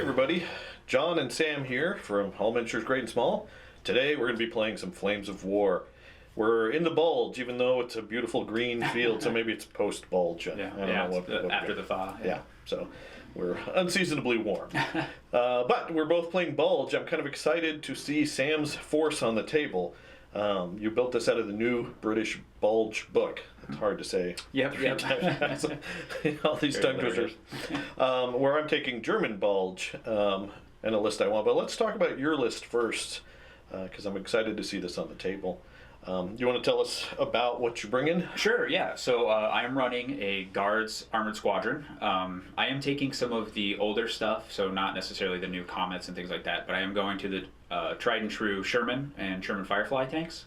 everybody, John and Sam here from All Miniatures Great and Small. Today we're going to be playing some Flames of War. We're in the Bulge, even though it's a beautiful green field, so maybe it's post-Bulge. I don't know what after the thaw. Yeah, so we're unseasonably warm. But we're both playing Bulge. I'm kind of excited to see Sam's force on the table. You built this out of the new British Bulge book. It's hard to say. Yep. All these tongue twisters. Where I'm taking German Bulge and a list I want. But let's talk about your list first, because I'm excited to see this on the table. You want to tell us about what you're bringing? Sure, yeah. So I am running a Guards Armored Squadron. I am taking some of the older stuff, so not necessarily the new Comets and things like that, but I am going to the tried and true Sherman and Sherman Firefly tanks.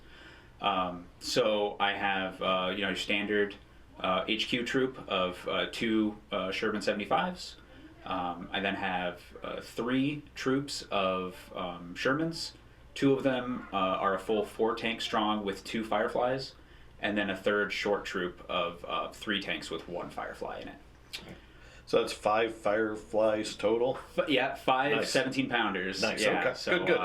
So I have your standard HQ troop of 2 Sherman 75s. I then have 3 troops of Shermans. 2 of them are a full 4 tank strong with 2 Fireflies, and then a third short troop of 3 tanks with 1 Firefly in it. So that's 5 Fireflies total? Yeah, 5 nice. 17-pounders. Nice, yeah, okay. So, good.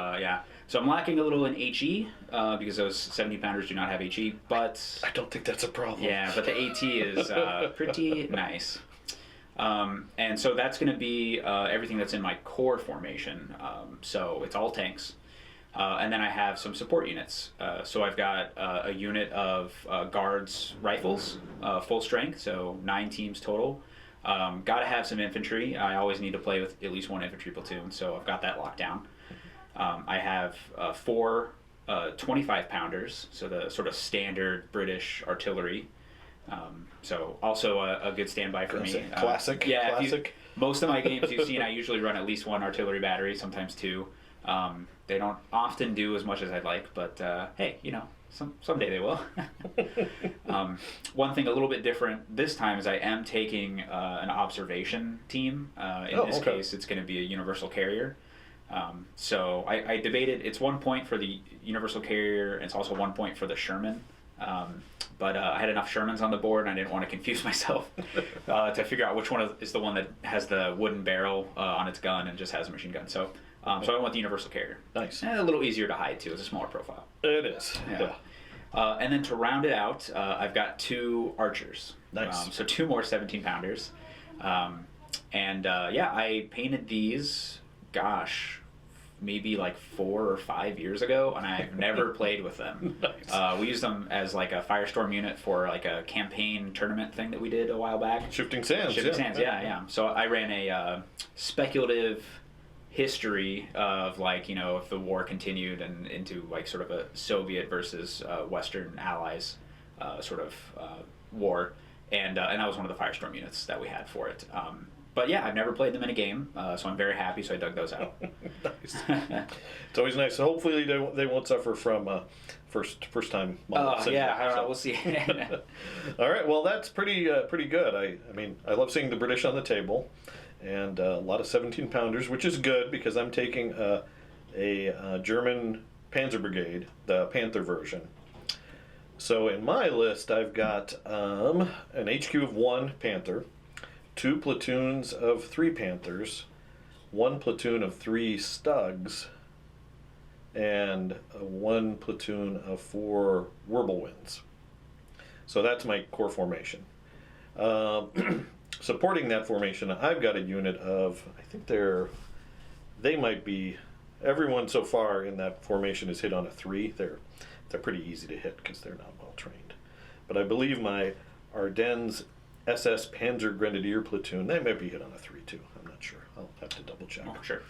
So I'm lacking a little in HE because those 17-pounders do not have HE, but... I don't think that's a problem. Yeah, but the AT is pretty nice. And so that's going to be everything that's in my core formation. So it's all tanks. And then I have some support units. So I've got a unit of Guards rifles, full strength, so 9 teams total. Got to have some infantry. I always need to play with at least 1 infantry platoon, so I've got that locked down. I have 4 25-pounders, so the sort of standard British artillery. So also a good standby for me. Classic. Yeah, classic. Most of my games you've seen, I usually run at least 1 artillery battery, sometimes 2. They don't often do as much as I'd like, but hey, someday they will. One thing a little bit different this time is I am taking an observation team. In this case, it's going to be a universal carrier. So I debated, it's 1 point for the universal carrier, and it's also 1 point for the Sherman. But I had enough Shermans on the board, and I didn't want to confuse myself to figure out which one is the one that has the wooden barrel on its gun and just has a machine gun. So I went with the universal carrier. Nice. And a little easier to hide, too. It's a smaller profile. It is. Yeah. And then to round it out, I've got 2 archers. Nice. So 2 more 17-pounders. I painted these, maybe like 4 or 5 years ago, and I've never played with them. Nice. We used them as like a Firestorm unit for like a campaign tournament thing that we did a while back. Shifting Sands. Yeah. So I ran a speculative history of if the war continued and into like sort of a Soviet versus Western allies war, and that was one of the Firestorm units that we had for it. But yeah, I've never played them in a game, so I'm very happy, so I dug those out. Nice. It's always nice. So hopefully they won't suffer from first time model syndrome. Yeah, I don't know. We'll see. All right, well, that's pretty good. I love seeing the British on the table, and a lot of 17-pounders, which is good because I'm taking a German Panzer Brigade, the Panther version. So in my list, I've got an HQ of 1 Panther, 2 platoons of 3 Panthers, 1 platoon of 3 Stugs, and 1 platoon of 4 Whirlwinds. So that's my core formation. Supporting that formation, I've got a unit of, I think they might be, everyone so far in that formation is hit on a 3. They're pretty easy to hit because they're not well trained. But I believe my Ardennes SS Panzer Grenadier platoon, they might be hit on a 3 too. I'm not sure. I'll have to double check. Oh, sure.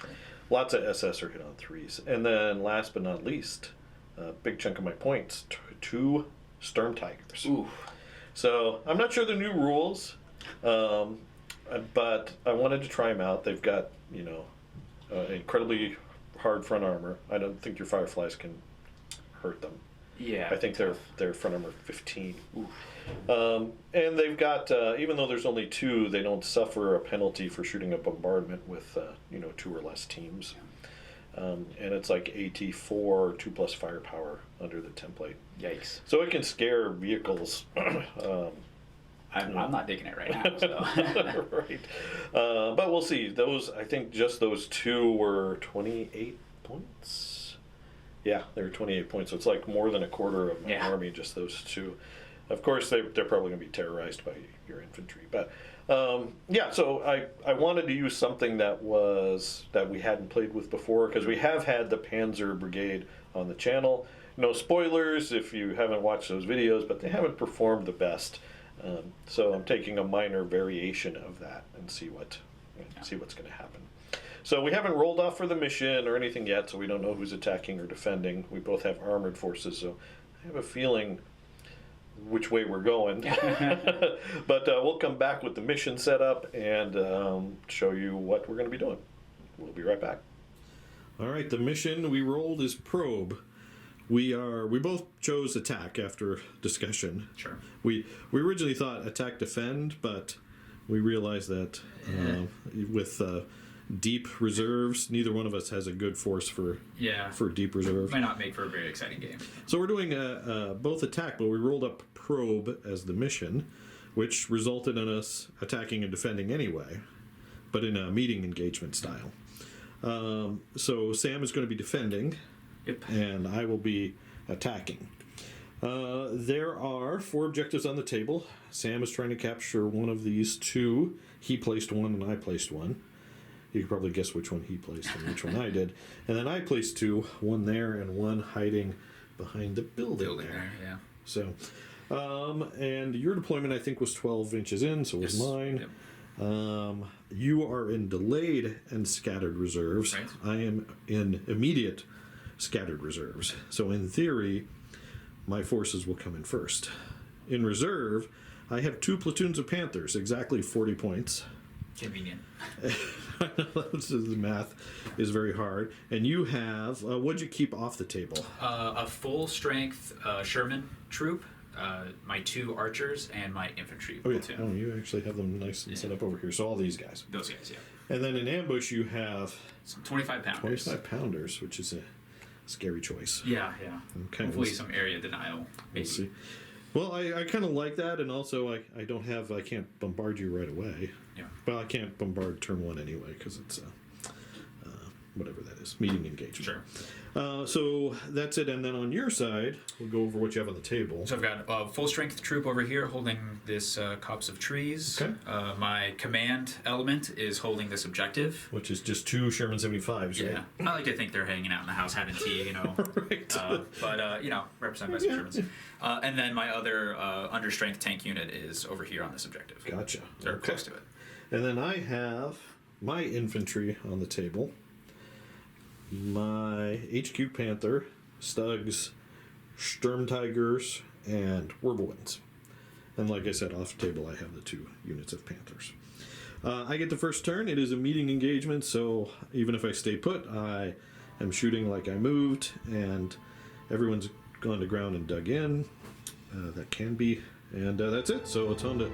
Lots of SS are hit on 3s. And then last but not least, a big chunk of my points, 2 Sturm Tigers. Ooh. So I'm not sure the new rules, but I wanted to try them out. They've got, incredibly hard front armor. I don't think your Fireflies can hurt them. Yeah. I think they're front armor 15. And they've got, even though there's only 2, they don't suffer a penalty for shooting a bombardment with, 2 or less teams. And it's like AT4, 2+ firepower under the template. Yikes. So it can scare vehicles. I'm not digging it right now. So. Right. But we'll see. Those, I think just those two were 28 points. Yeah, they were 28 points. So it's like more than a quarter of my army, just those two. Of course, they're probably going to be terrorized by your infantry. But yeah, so I wanted to use something that we hadn't played with before, because we have had the Panzer Brigade on the channel. No spoilers if you haven't watched those videos, but they haven't performed the best. So I'm taking a minor variation of that and see what's going to happen. So we haven't rolled off for the mission or anything yet, so we don't know who's attacking or defending. We both have armored forces, so I have a feeling which way we're going. But we'll come back with the mission setup and show you what we're going to be doing. We'll be right back. All right, the mission we rolled is probe. We both chose attack after discussion. Sure. We originally thought attack defend, but we realized that with deep reserves, neither one of us has a good force for deep reserves. Might not make for a very exciting game. So we're doing both attack, but we rolled up probe as the mission, which resulted in us attacking and defending anyway, but in a meeting engagement style. So Sam is going to be defending. Yep. And I will be attacking. There are 4 objectives on the table. Sam is trying to capture one of these 2. He placed one and I placed one. You can probably guess which one he placed and which one I did. And then I placed 2, one there and one hiding behind the building there. Yeah. So, and your deployment I think was 12 inches in, so was mine. Yep. You are in delayed and scattered reserves. Right. I am in immediate scattered reserves. So in theory, my forces will come in first. In reserve, I have 2 platoons of Panthers, exactly 40 points. Convenient. The math is very hard. And you have, what'd you keep off the table? A full strength Sherman troop, my 2 archers, and my infantry platoon. Oh, you actually have them nice and set up over here. So all these guys. Those guys, yeah. And then in ambush, you have some 25 pounders. 25 pounders, which is a scary choice. Yeah. Okay, hopefully some area denial. Maybe. We'll see. Well, I kind of like that, and also I can't bombard you right away. Yeah. Well, I can't bombard turn 1 anyway, because it's whatever that is, meeting engagement. Sure. So that's it, and then on your side, we'll go over what you have on the table. So I've got a full strength troop over here holding this copse of trees. Okay. My command element is holding this objective. Which is just 2 Sherman 75s, Yeah. right? I like to think they're hanging out in the house having tea, Right. But, represented by some Shermans. And then my other understrength tank unit is over here on this objective. Gotcha. They're close to it. And then I have my infantry on the table. My HQ Panther, Stugs, Sturm Tigers, and Whirlwinds. And like I said, off the table I have the 2 units of Panthers. I get the first turn. It is a meeting engagement, so even if I stay put, I am shooting like I moved, and everyone's gone to ground and dug in. That can be. And that's it. So it's on to...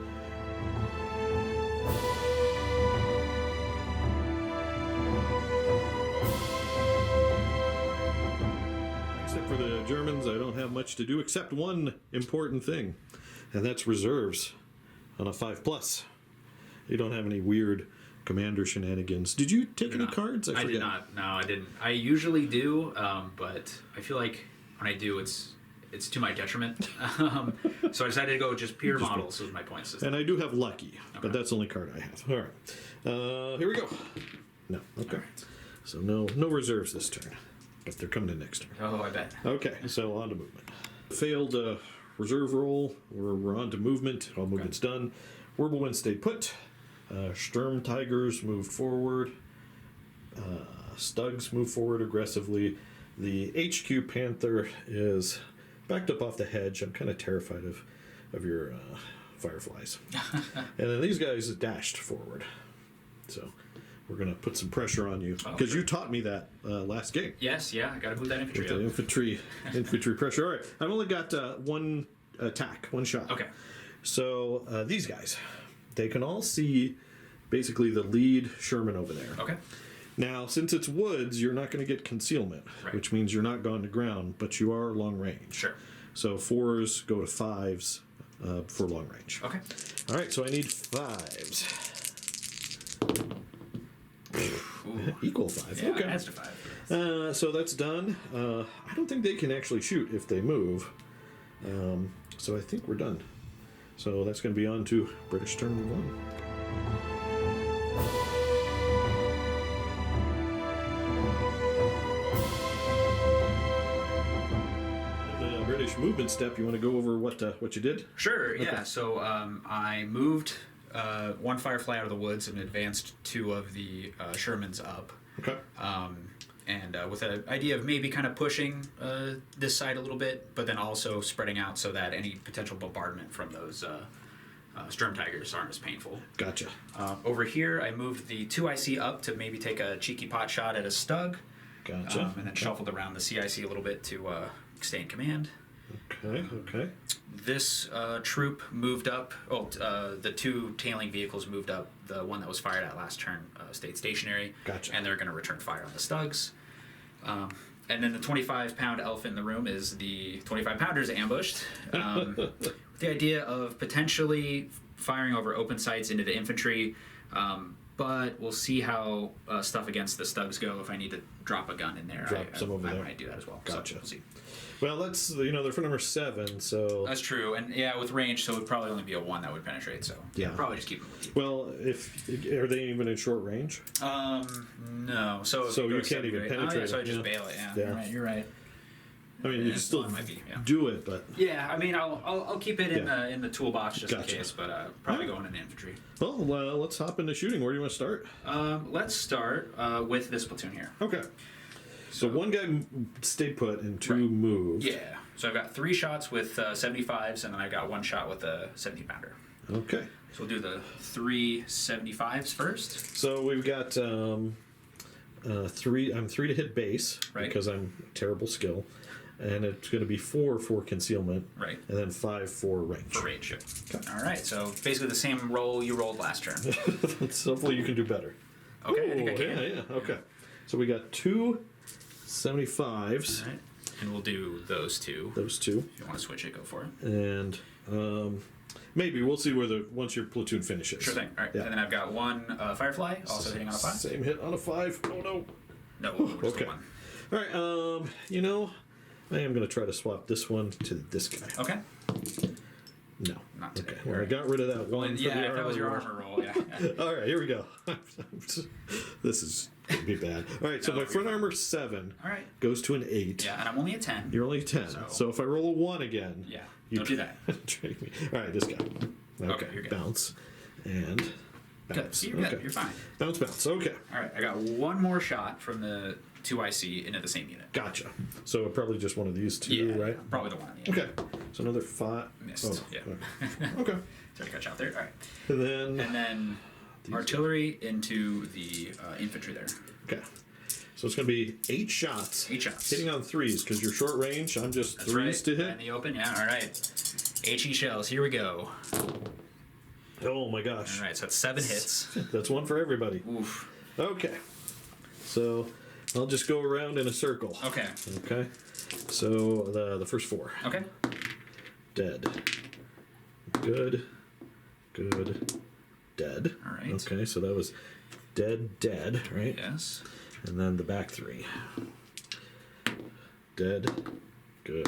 Except for the Germans, I don't have much to do except one important thing, and that's reserves on a 5+. You don't have any weird commander shenanigans. Did you take any cards? I did not. No, I didn't. I usually do, but I feel like when I do, it's to my detriment. So I decided to go with just pure models with my point system. And I do have lucky, but that's the only card I have. All right. Here we go. No. Okay. Right. So no reserves this turn, but they're coming in next turn. Oh, I bet. Okay, so on to movement. Failed reserve roll. We're on to movement. All movement's done. Whirlwind stayed put. Sturm Tigers moved forward. Stugs moved forward aggressively. The HQ Panther is backed up off the hedge. I'm kind of terrified of your fireflies. And then these guys dashed forward. So we're going to put some pressure on you. Because you taught me that last game. Yes, yeah. I got to move that infantry up. Infantry pressure. All right. I've only got one attack, one shot. Okay. So these guys, they can all see basically the lead Sherman over there. Okay. Now, since it's woods, you're not going to get concealment, which means you're not gone to ground, but you are long range. Sure. So 4s go to 5s, for long range. Okay. All right, so I need 5s. Equal 5. Yeah, okay. adds to 5. So that's done. I don't think they can actually shoot if they move. So I think we're done. So that's going to be on to British turn 1. The British movement step. You want to go over what you did? Sure. Yeah. So I moved one Firefly out of the woods and advanced 2 of the Shermans up. Okay. And with an idea of maybe kind of pushing this side a little bit, but then also spreading out so that any potential bombardment from those Sturm Tigers aren't as painful. Gotcha. Over here, I moved the 2 IC up to maybe take a cheeky pot shot at a Stug. Gotcha. And then shuffled around the CIC a little bit to stay in command. Okay. This troop moved up. The 2 tailing vehicles moved up. The one that was fired at last turn stayed stationary. Gotcha. And they're going to return fire on the Stugs. And then the 25-pound elephant in the room is the 25-pounders ambushed. With the idea of potentially firing over open sights into the infantry. But we'll see how stuff against the Stugs go. If I need to drop a gun in there, I might do that as well. Gotcha. So we'll see. Well, that's they're for number 7, so That's true, and yeah, with range, so it would probably only be a 1 that would penetrate. So Yeah. probably just keep them with you. well, are they even in short range? No. So if So go you to can't even 7 grade- penetrate Oh, yeah, so I it, just yeah. bail it. Yeah, Yeah. You're right. You're right. I mean, you Yeah, can still one might be, yeah. do it, but Yeah, I mean, I'll keep it Yeah. in the toolbox just Gotcha. in case, but probably Alright. going in infantry. well, let's hop into shooting. Where do you want to start? Let's start with this platoon here. Okay. So one guy stayed put and 2 Right. moved. Yeah. So I've got 3 shots with 75s, and then I've got 1 shot with a 70-pounder. Okay. So we'll do the 3 75s first. So we've got 3. I'm 3 to hit base Right. because I'm terrible skill, and it's going to be 4 for concealment, Right. and then 5 for range. For range. Okay. All right. So basically the same roll you rolled last turn. So hopefully you can do better. Okay, I think I Ooh, can. Yeah. Okay. So we got 2 75s. All right. And we'll do those 2. Those 2. If you want to switch it, go for it. And maybe we'll see once your platoon finishes. Sure thing. All right. Yeah. And then I've got 1 Firefly, also hitting on a 5. Same hit on a 5. Oh no. No, just Okay. the 1. All right. I am going to try to swap this one to this guy. Okay. No. Not today. Okay. Well, I got rid of that one. for Yeah, the if that was your roll. armor roll, yeah. All right. Here we go. This is going to be bad. All right. So my front armor 7 All right. goes to an 8. Yeah, and I'm only a 10. You're only 10. So- So if I roll a 1 again. Yeah. You Don't do that. Trade me. All right, this guy. Okay, you're good. bounce and Good. bounce. See, you're good. You're fine. Bounce. Okay, All right. I got 1 more shot from the 2 IC into the same unit. gotcha. So probably just one of these 2, Yeah. right? Probably the 1 on the end. Okay. So another 5. Missed. Yeah. Okay. Sorry to cut you out there. All right. And then And then artillery into the infantry there. okay. So it's going to be 8 shots. 8 shots. Hitting on 3s because you're short range. I'm just That's 3s right. to In hit. the open. Yeah. All right. HE shells. Here we go. Oh my gosh. All right. So that's 7 hits. That's one for everybody. Oof. Okay. So I'll just go around in a circle. Okay. Okay. So the first 4. Okay. Dead. Good. Dead. All right. Okay, so that was dead, right? Yes. And then the back 3. Dead. Good.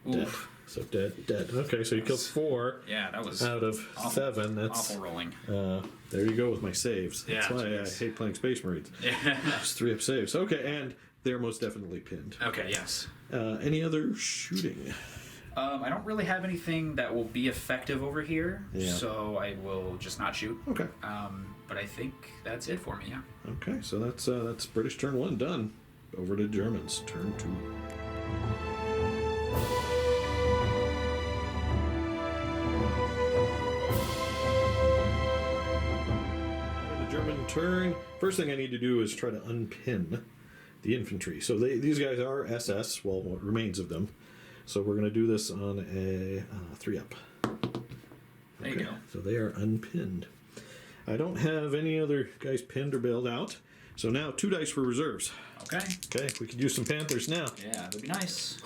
Dead. Oof. So dead. Okay, so you killed 4 Yeah, that was out of awful, 7. That's awful rolling. there you go with my saves. Yeah, That's why jeez. I hate playing Space Marines. Yeah. Just 3 up saves. Okay, and they're most definitely pinned. Okay. Yes. Any other shooting? I don't really have anything that will be effective over here, Yeah. so I will just not shoot. Okay. But I think that's it for me. Yeah. Okay, so that's British turn 1 done. Over to Germans turn 2. The German turn. First thing I need to do is try to unpin the infantry. So these guys are SS, well, what remains of them. So we're going to do this on a 3 up. There you go. So they are unpinned. I don't have any other guys pinned or bailed out. So now 2 dice for reserves. Okay. Okay, we could use some Panthers now. Yeah, that'd be nice.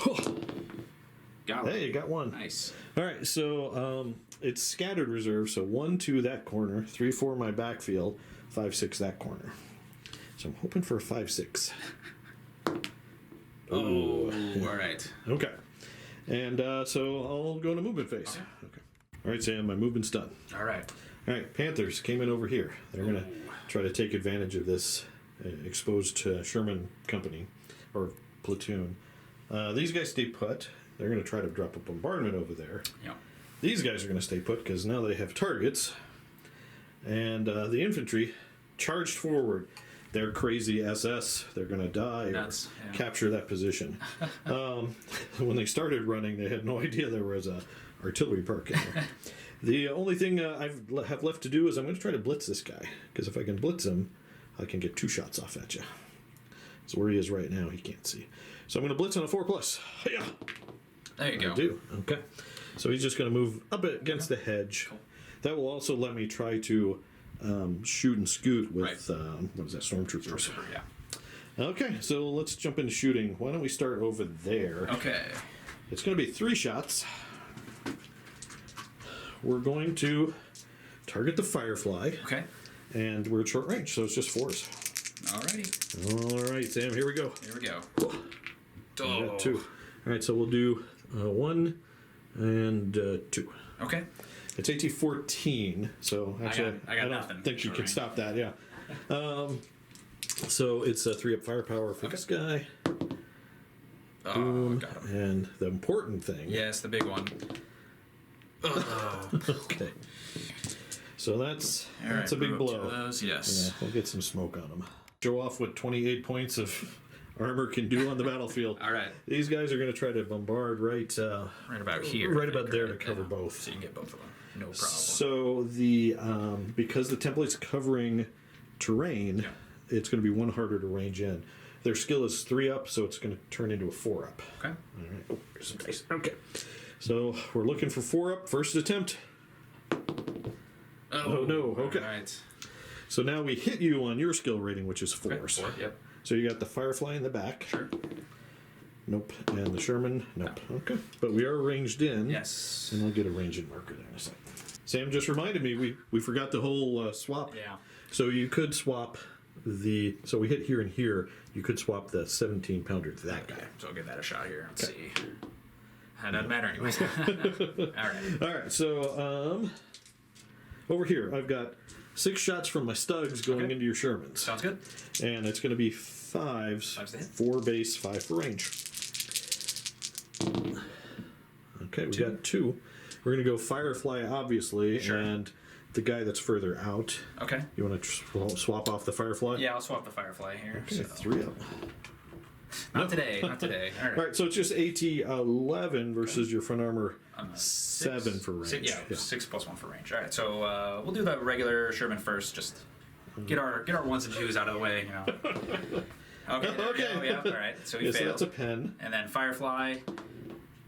Got one. Hey, you got one. Nice. All right, so it's scattered reserve. So 1, 2 that corner, 3, 4 my backfield, 5, 6 that corner. So I'm hoping for a 5, 6. Oh, all right. Okay. And so I'll go into movement phase. Okay. All right, Sam, my movement's done. All right. All right, Panthers came in over here. They're going to try to take advantage of this exposed Sherman Company or platoon. These guys stay put. They're going to try to drop a bombardment over there. Yeah. These guys are going to stay put because now they have targets. And the infantry charged forward. They're crazy SS. They're going to die or capture that position. When they started running, they had no idea there was a artillery park in there. The only thing I have left to do is I'm going to try to blitz this guy. Because if I can blitz him, I can get 2 shots off at you. So where he is right now, he can't see. So I'm going to blitz on a 4+. Yeah. There you go. I do. Okay. So he's just going to move up against the hedge. Cool. That will also let me try to shoot and scoot with, what was that, stormtroopers. Yeah. Okay, so let's jump into shooting. Why don't we start over there? Okay. It's going to be 3 shots. We're going to target the Firefly. Okay. And we're at short range, so it's just 4s. Alrighty. All right, Sam, here we go. Here we go. We got 2. All right, so we'll do 1 and 2. Okay. It's AT-14, so actually I got don't nothing. think you can stop that, yeah. So it's a 3-up firepower for this guy. Oh, got him. And the important thing... Yes, the big one. Oh. Okay. So that's a big blow. Those, yes. Yeah, we'll get some smoke on them. Show off what 28 points of armor can do on the battlefield. All right. These guys are going to try to bombard right about here. Right about there to cover both. So you can get both of them. No problem. So the because the template's covering terrain, it's going to be 1 harder to range in. Their skill is 3-up, so it's going to turn into a 4-up. Okay. All right. Oh, there's some dice. Okay. So we're looking for 4-up. First attempt. Oh no. Okay. All right. So now we hit you on your skill rating, which is 4s. Okay, 4, yep. So you got the Firefly in the back. Sure. Nope. And the Sherman. Nope. No. Okay. But we are ranged in. Yes. And I'll get a range in marker there in a second. Sam just reminded me we forgot the whole swap. Yeah. So you could swap the... So we hit here and here. You could swap the 17-pounder to that guy. So I'll give that a shot here. Let's see. That doesn't matter anyways. All right. All right. So over here, I've got 6 shots from my Stugs going into your Shermans. Sounds good. And it's going to be 5s. 5s to hit. 4 base, 5 for range. Okay, we got 2. We're going to go Firefly, obviously, and the guy that's further out. Okay. You want to swap off the Firefly? Yeah, I'll swap the Firefly here. Okay, so. 3-up. Not today. Not today. All right. All right, so it's just AT-11 versus your front armor 7 for range. 6 plus 1 for range. All right, so we'll do the regular Sherman first. Just get our 1s and 2s out of the way. You know. Okay. There we go. Yeah. All right. So we failed. So that's a pen. And then Firefly.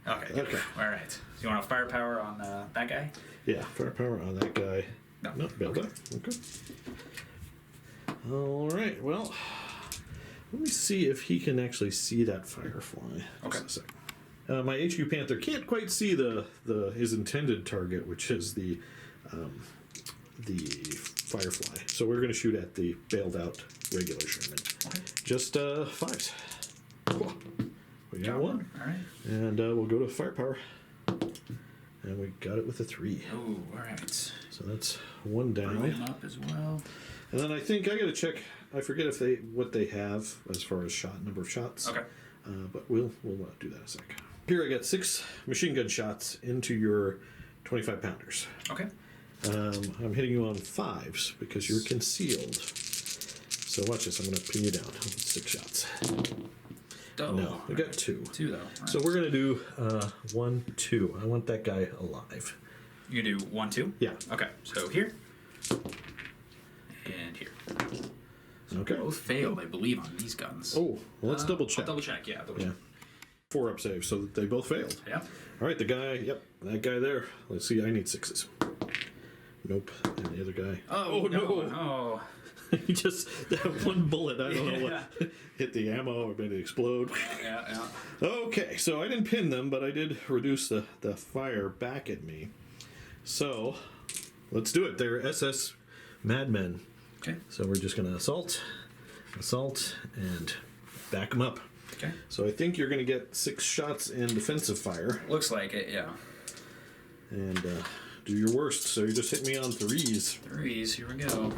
Okay. Okay. All right. So you want a firepower on that guy? Yeah, firepower on that guy. No. Build up. Okay. All right. Well, let me see if he can actually see that Firefly. Okay. Just a second. My HQ Panther can't quite see his intended target, which is the Firefly. So we're going to shoot at the bailed out regular Sherman. Okay. Just 5s. Cool. We got 1. All right. And we'll go to firepower. And we got it with a 3. Oh, all right. So that's 1 down. Bring him up as well. And then I think I got to check. I forget what they have as far as number of shots. Okay. But we'll do that in a sec. Here I got 6 machine gun shots into your 25-pounders. Okay. I'm hitting you on 5s because you're concealed. So watch this. I'm going to pin you down. 6 shots. Oh, no, I got 2. 2 though. Right. So we're going to do 1, 2. I want that guy alive. You do 1, 2? Yeah. Okay. So here. And here. Okay. Both failed, I believe, on these guns. Oh, well, let's double check. I'll double check, yeah. Double check. 4-up save, so they both failed. Yeah. All right, the guy, that guy there. Let's see, I need 6s. Nope. And the other guy. Oh no. Oh. Just that one bullet, I don't know what hit the ammo or made it explode. Yeah. Okay, so I didn't pin them, but I did reduce the fire back at me. So let's do it. They're SS madmen. Okay. So we're just going to assault, and back them up. Okay. So I think you're going to get 6 shots in defensive fire. Looks like it, yeah. And do your worst. So you just hit me on 3s. 3s, here we go.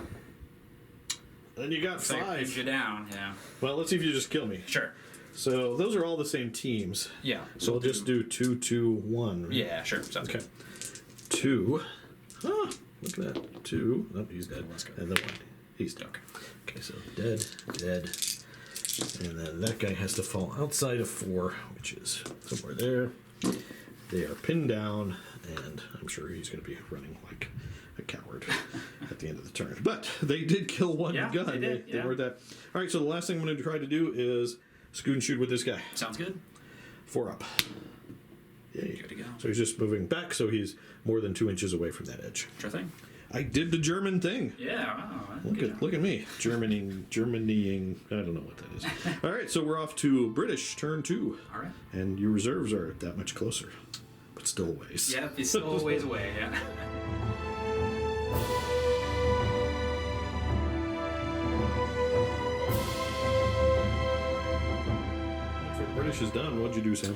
Then you got 5. If you're down, yeah. Well, let's see if you just kill me. Sure. So those are all the same teams. Yeah. So we'll just do 2, 2, 1. Right? Yeah, sure. Sounds Okay. good. 2. Look at that. 2. Oh, he's dead. Let's go. And then 1. He's dead. Okay, so dead. And then that guy has to fall outside of 4, which is somewhere there. They are pinned down, and I'm sure he's going to be running like a coward at the end of the turn. But they did kill one gun. They did. They were that. All right, so the last thing I'm going to try to do is scoot and shoot with this guy. Sounds good. 4 up. Yay. Good to go. So he's just moving back, so he's more than 2 inches away from that edge. Sure thing. I did the German thing. Yeah, wow. Look at me. Germanying. I don't know what that is. All right, so we're off to British, turn 2. All right. And your reserves are that much closer, but still a ways. Yeah, it's still a ways away, yeah. After British is done, what'd you do, Sam?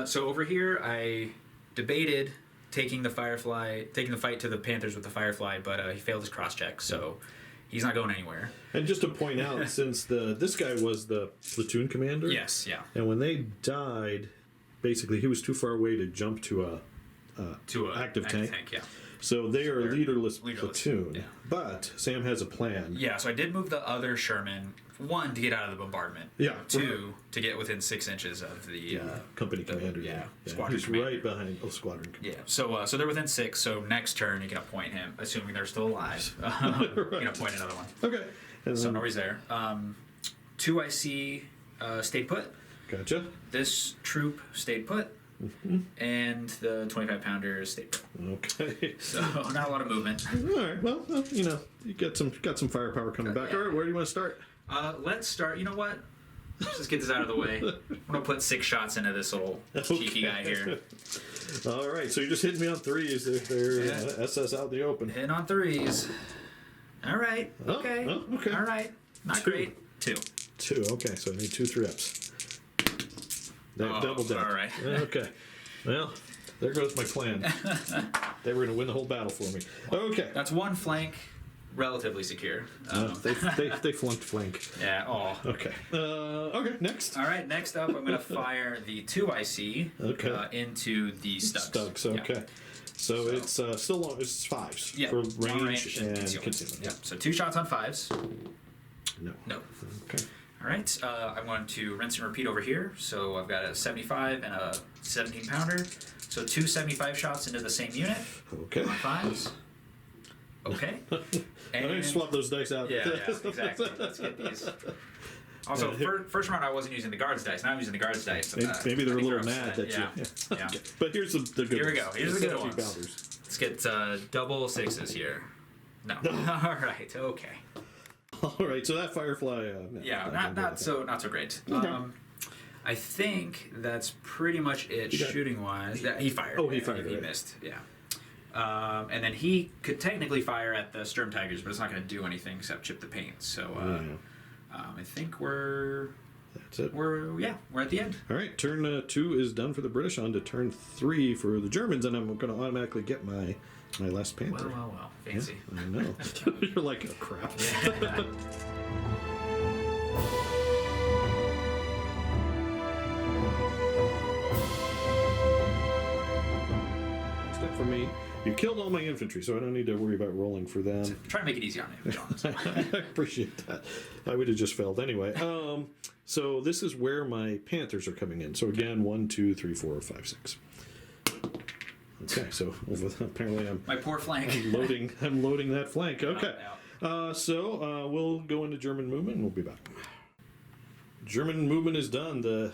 So over here, I debated taking the fight to the Panthers with the Firefly, but he failed his cross check, so he's not going anywhere. And just to point out, since this guy was the platoon commander. Yes, yeah. And when they died, basically he was too far away to jump to a active tank. Yeah. So they are a leaderless leaderless, platoon. yeah. But Sam has a plan. Yeah, so I did move the other Sherman, 1, to get out of the bombardment. Yeah. 2, to get within 6 inches of the company commander. yeah, squadron He's commander. right behind squadron commander. Yeah, so they're within 6, so next turn you can appoint him, assuming they're still alive. You can appoint another one. Okay. And So then, no worries there. 2 I see stayed put. gotcha. This troop stayed put. Mm-hmm. And the 25-pounder stayed put. Okay. So not a lot of movement. All right. Well, you got some firepower coming back. All right. Where do you want to start? Let's start. You know what? Let's just get this out of the way. I'm gonna put 6 shots into this little cheeky guy here. All right. So you're just hitting me on 3s. They're SS out in the open. Hitting on 3s. All right. Okay. Okay. All right. Not 2. great. 2. 2. Okay. So I need 2 3-ups. Double deck. All right. Okay. Well, there goes my plan. They were going to win the whole battle for me. Okay. That's one flank, relatively secure. They flunked flank. Yeah. Oh. Okay. Okay. Next. All right. Next up, I'm gonna fire the 2 IC into the Stugs. Okay. Yeah. So it's still long. It's 5s Yeah. for Long range and concealment. Yeah. So 2 shots on 5s. No. No. Okay. All right. I'm going to rinse and repeat over here. So I've got a 75 and a 17-pounder. So 2 75 shots into the same unit. Okay. On 5s. Okay. And I swap those dice out. Yeah, exactly. Let's get these. Also, first round I wasn't using the guards dice. Now I'm using the guards dice. Maybe they're a little mad that yeah. you. Yeah. Okay. But here's the good Here we ones. go. Here's the good ones. Bounders. Let's get double 6s here. No. All right. Okay. All right. So that Firefly. Not so great. Okay. I think that's pretty much it shooting wise. He fired. Oh, he fired. He missed. Yeah. And then he could technically fire at the Sturm Tigers, but it's not going to do anything except chip the paint. So I think that's it. we're at the end. All right, turn 2 is done for the British. On to turn 3 for the Germans, and I'm going to automatically get my last Panther. Well, fancy. Yeah, I know. You're like, oh crap. Yeah. Step for me. You killed all my infantry, so I don't need to worry about rolling for them. Try to make it easy on you, John. I appreciate that. I would have just failed anyway. So this is where my Panthers are coming in. So again, 1, 2, 3, 4, 5, 6. Okay, so apparently My poor flank. I'm loading that flank. Okay. Yeah. So we'll go into German movement and we'll be back. German movement is done. The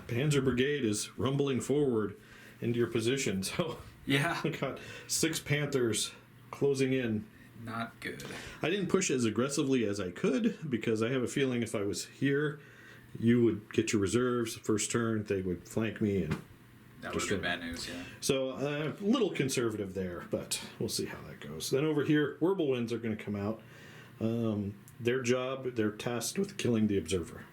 Panzer Brigade is rumbling forward into your position. So Yeah. I got 6 Panthers closing in Not good. I didn't push as aggressively as I could because I have a feeling if I was here, you would get your reserves first turn. They would flank me and That would have been bad news, yeah. So a little conservative there, but we'll see how that goes. Then over here, Whirlwinds are going to come out. Their job, they're tasked with killing the observer.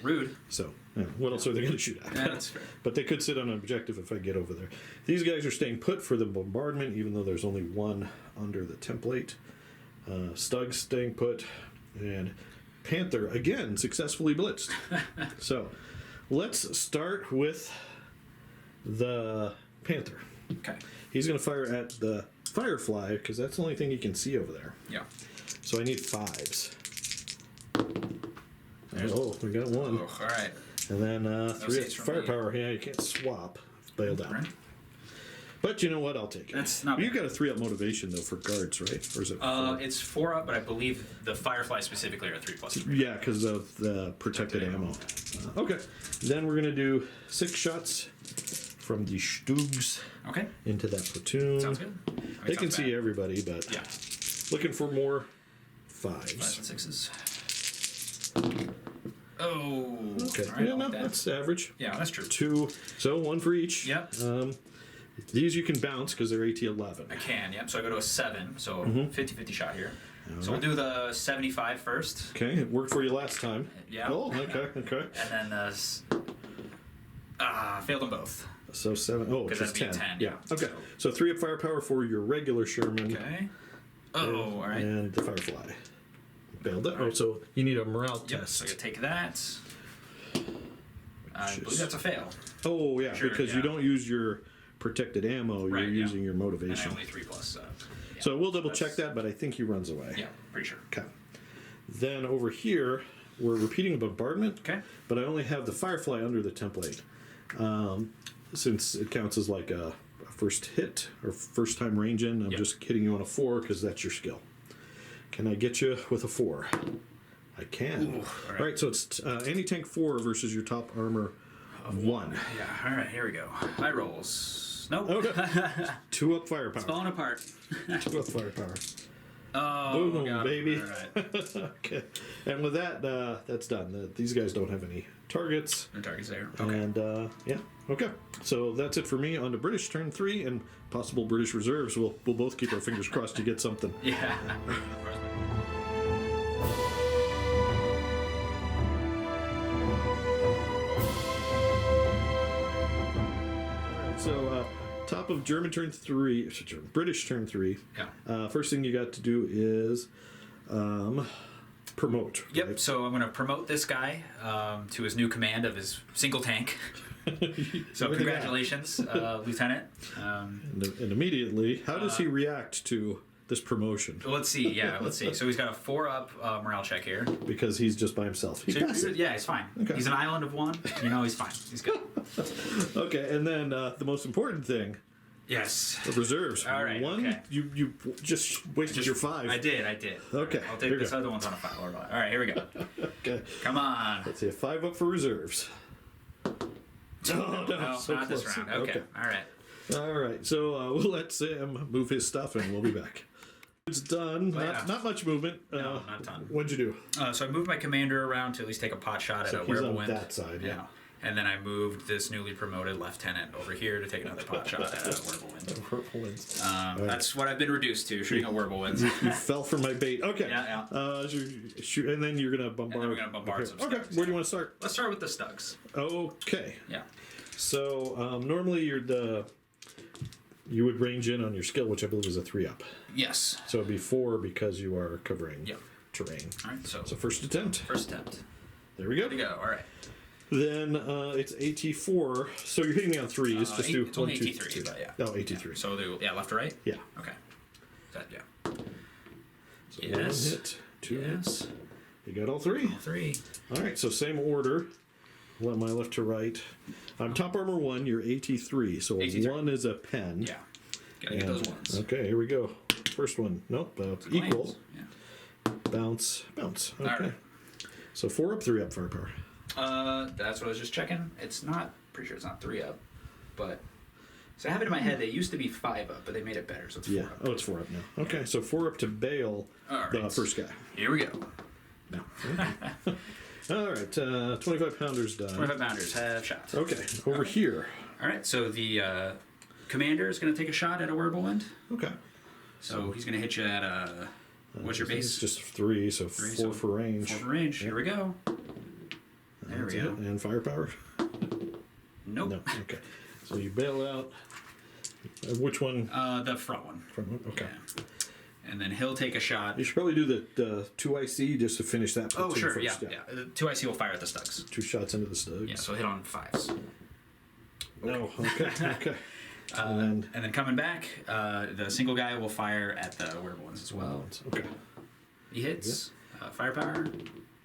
Rude. So, what else are they going to shoot at? Yeah, that's fair. But they could sit on an objective if I get over there. These guys are staying put for the bombardment, even though there's only one under the template. Stug's staying put. And Panther, again, successfully blitzed. So, let's start with the Panther. Okay. He's going to fire at the Firefly, because that's the only thing you can see over there. Yeah. So I need 5s. Oh, we got 1. Oh, all right. And then 3 saves from firepower. Yeah, you can't swap. Bailed out. Right. But you know what? I'll take it. That's not You bad. got a 3-up motivation, though, for guards, right? Or is it 4? It's 4 up, but I believe the Firefly specifically are 3+3. Yeah, because of the protected ammo. Okay. Then we're going to do 6 shots from the Stugs Okay. into that platoon. Sounds good. They can see everybody, but Yeah. looking for more 5s 5s. and 6s. Oh. Okay. All right, Yeah, I no, like that. that's average. Yeah, that's true. 2. So 1 for each. Yep. These you can bounce because they're AT-11. I can, yep. So I go to a 7, so Mm-hmm. 50-50 shot here. So we'll do the 75 first, Okay, it worked for you last time. Yeah. Oh, okay, okay. and then failed them both. So 7. Oh, 'Cause just that'd 10. be 10, yeah. Okay. So 3 up firepower for your regular Sherman. Okay. Oh, all right. And the Firefly. Failed it. Oh, so you need a morale Yep, test. so I can take that. I Which believe is- that's a fail. Oh, yeah, Sure, because you yeah. don't use your protected ammo. You're Right, yeah. using your And I motivation. only 3+. Yeah. So we'll double check that's- that, but I think he runs away. Yeah, pretty sure. Okay. Then over here, we're repeating a bombardment. Okay. But I only have the Firefly under the template. Since it counts as like a first hit or first time range in, I'm Yep. just hitting you on a 4 because that's your skill. Can I get you with a 4? I can. Ooh, all right, so it's anti-tank 4 versus your top armor 1. Yeah, all right, here we go. High rolls. Nope. Okay. 2 up firepower. Falling apart. 2 up firepower. Oh, Boom, God. baby. All right. Okay. And with that, that's done. These guys don't have any targets. No targets there. Okay. And yeah, okay. So that's it for me on the British turn 3 and possible British reserves. We'll both keep our fingers crossed to get something. Yeah. So top of German turn 3, British turn 3. Yeah. First thing you got to do is promote. Yep. right? So I'm going to promote this guy to his new command of his single tank. So Look at congratulations, Lieutenant. And immediately, how does he react to this promotion? Let's see. Yeah, let's see. So he's got a 4-up morale check here. Because he's just by himself. He So passed it. yeah, he's fine. Okay. He's an island of 1. You know, he's fine. He's good. Okay, and then the most important thing, Yes. the reserves. All right, 1, okay. you just wasted your 5. I did. Okay, I'll here take we this go. other one's on a 5. All right, here we go. Okay, Come on. let's see, a 5 up for reserves. Oh, no, No, so not this close. round. Okay. All right. All right, so we'll let Sam move his stuff and we'll be back. It's done. Well, yeah. Not much movement. No, not a ton. What'd you do? So I moved my commander around to at least take a pot shot at So a he's on Whirlwind. that side, yeah. And then I moved this newly promoted lieutenant over here to take another pot shot at a Whirlwind. Whirlwinds. That's what I've been reduced to, shooting a Whirlwind. You fell for my bait. Okay. Yeah, Shoot, and then you're gonna bombard. And then we're gonna bombard some Okay. Stugs, Where do you want to start? Let's start with the Stugs. Okay. Yeah. So normally you would range in on your skill, which I believe is a 3 up. Yes. So it'd be 4 because you are covering Yep. terrain. All right, so So first attempt. first attempt. There we go. There we go. All right. Then it's AT4. So you're hitting me on 3s. Just do It's only 1, 2, 83, 3. but yeah. Oh, AT3. So left to right? Yeah. Okay. That, yeah. So Yes. 1 hit, 2 hits. Yes. You got all 3. 3. All right, so same order. Let my left to right. I'm top armor 1. You're AT3. So AT3. 1 is a pen. Yeah. Gotta get those ones. Okay, here we go. First one. Nope. Equal. Claims. Yeah. Bounce. Bounce. Okay. All right. So 4 up, 3 up firepower. That's what I was just checking. It's not, pretty sure it's not 3 up, but So I have it in my head. They used to be 5 up, but they made it better, so it's 4 up. Oh, it's 4 up now. Okay, so 4 up to bail the first guy. Here we go. No. All right, 25 pounders done. 25 pounders have shots. Okay, over here. All right, so the commander is going to take a shot at a Wearable Wind. Okay. So he's going to hit you at what's your base? It's just 3, so 4 for range. 4 for range. Here we go. There we go. And firepower? Nope. No. Okay. So you bail out. Which one? The front one. Okay. Yeah. And then he'll take a shot. You should probably do the 2 IC just to finish that. Oh, sure. First. Yeah. The 2 IC will fire at the stugs. 2 shots into the stugs. Yeah, so hit on 5s. No. Okay. Okay. And then coming back, the single guy will fire at the Wearable Ones as well. Okay. He hits. Firepower.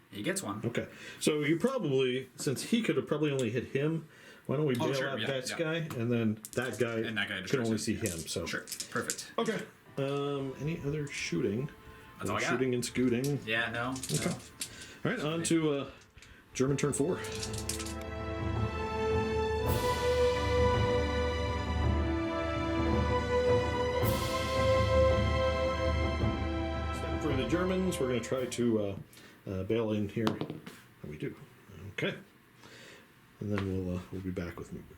He gets 1. Okay. So you probably, since he could have probably only hit him, why don't we bail out that guy, and then that guy, can only see him. So sure. Perfect. Okay. Any other shooting? That's all I got. Shooting and scooting. Yeah, no. Okay. All right, on to German turn 4. For the Germans, we're going to try to bail in here. How we do? Okay. And then we'll be back with movement.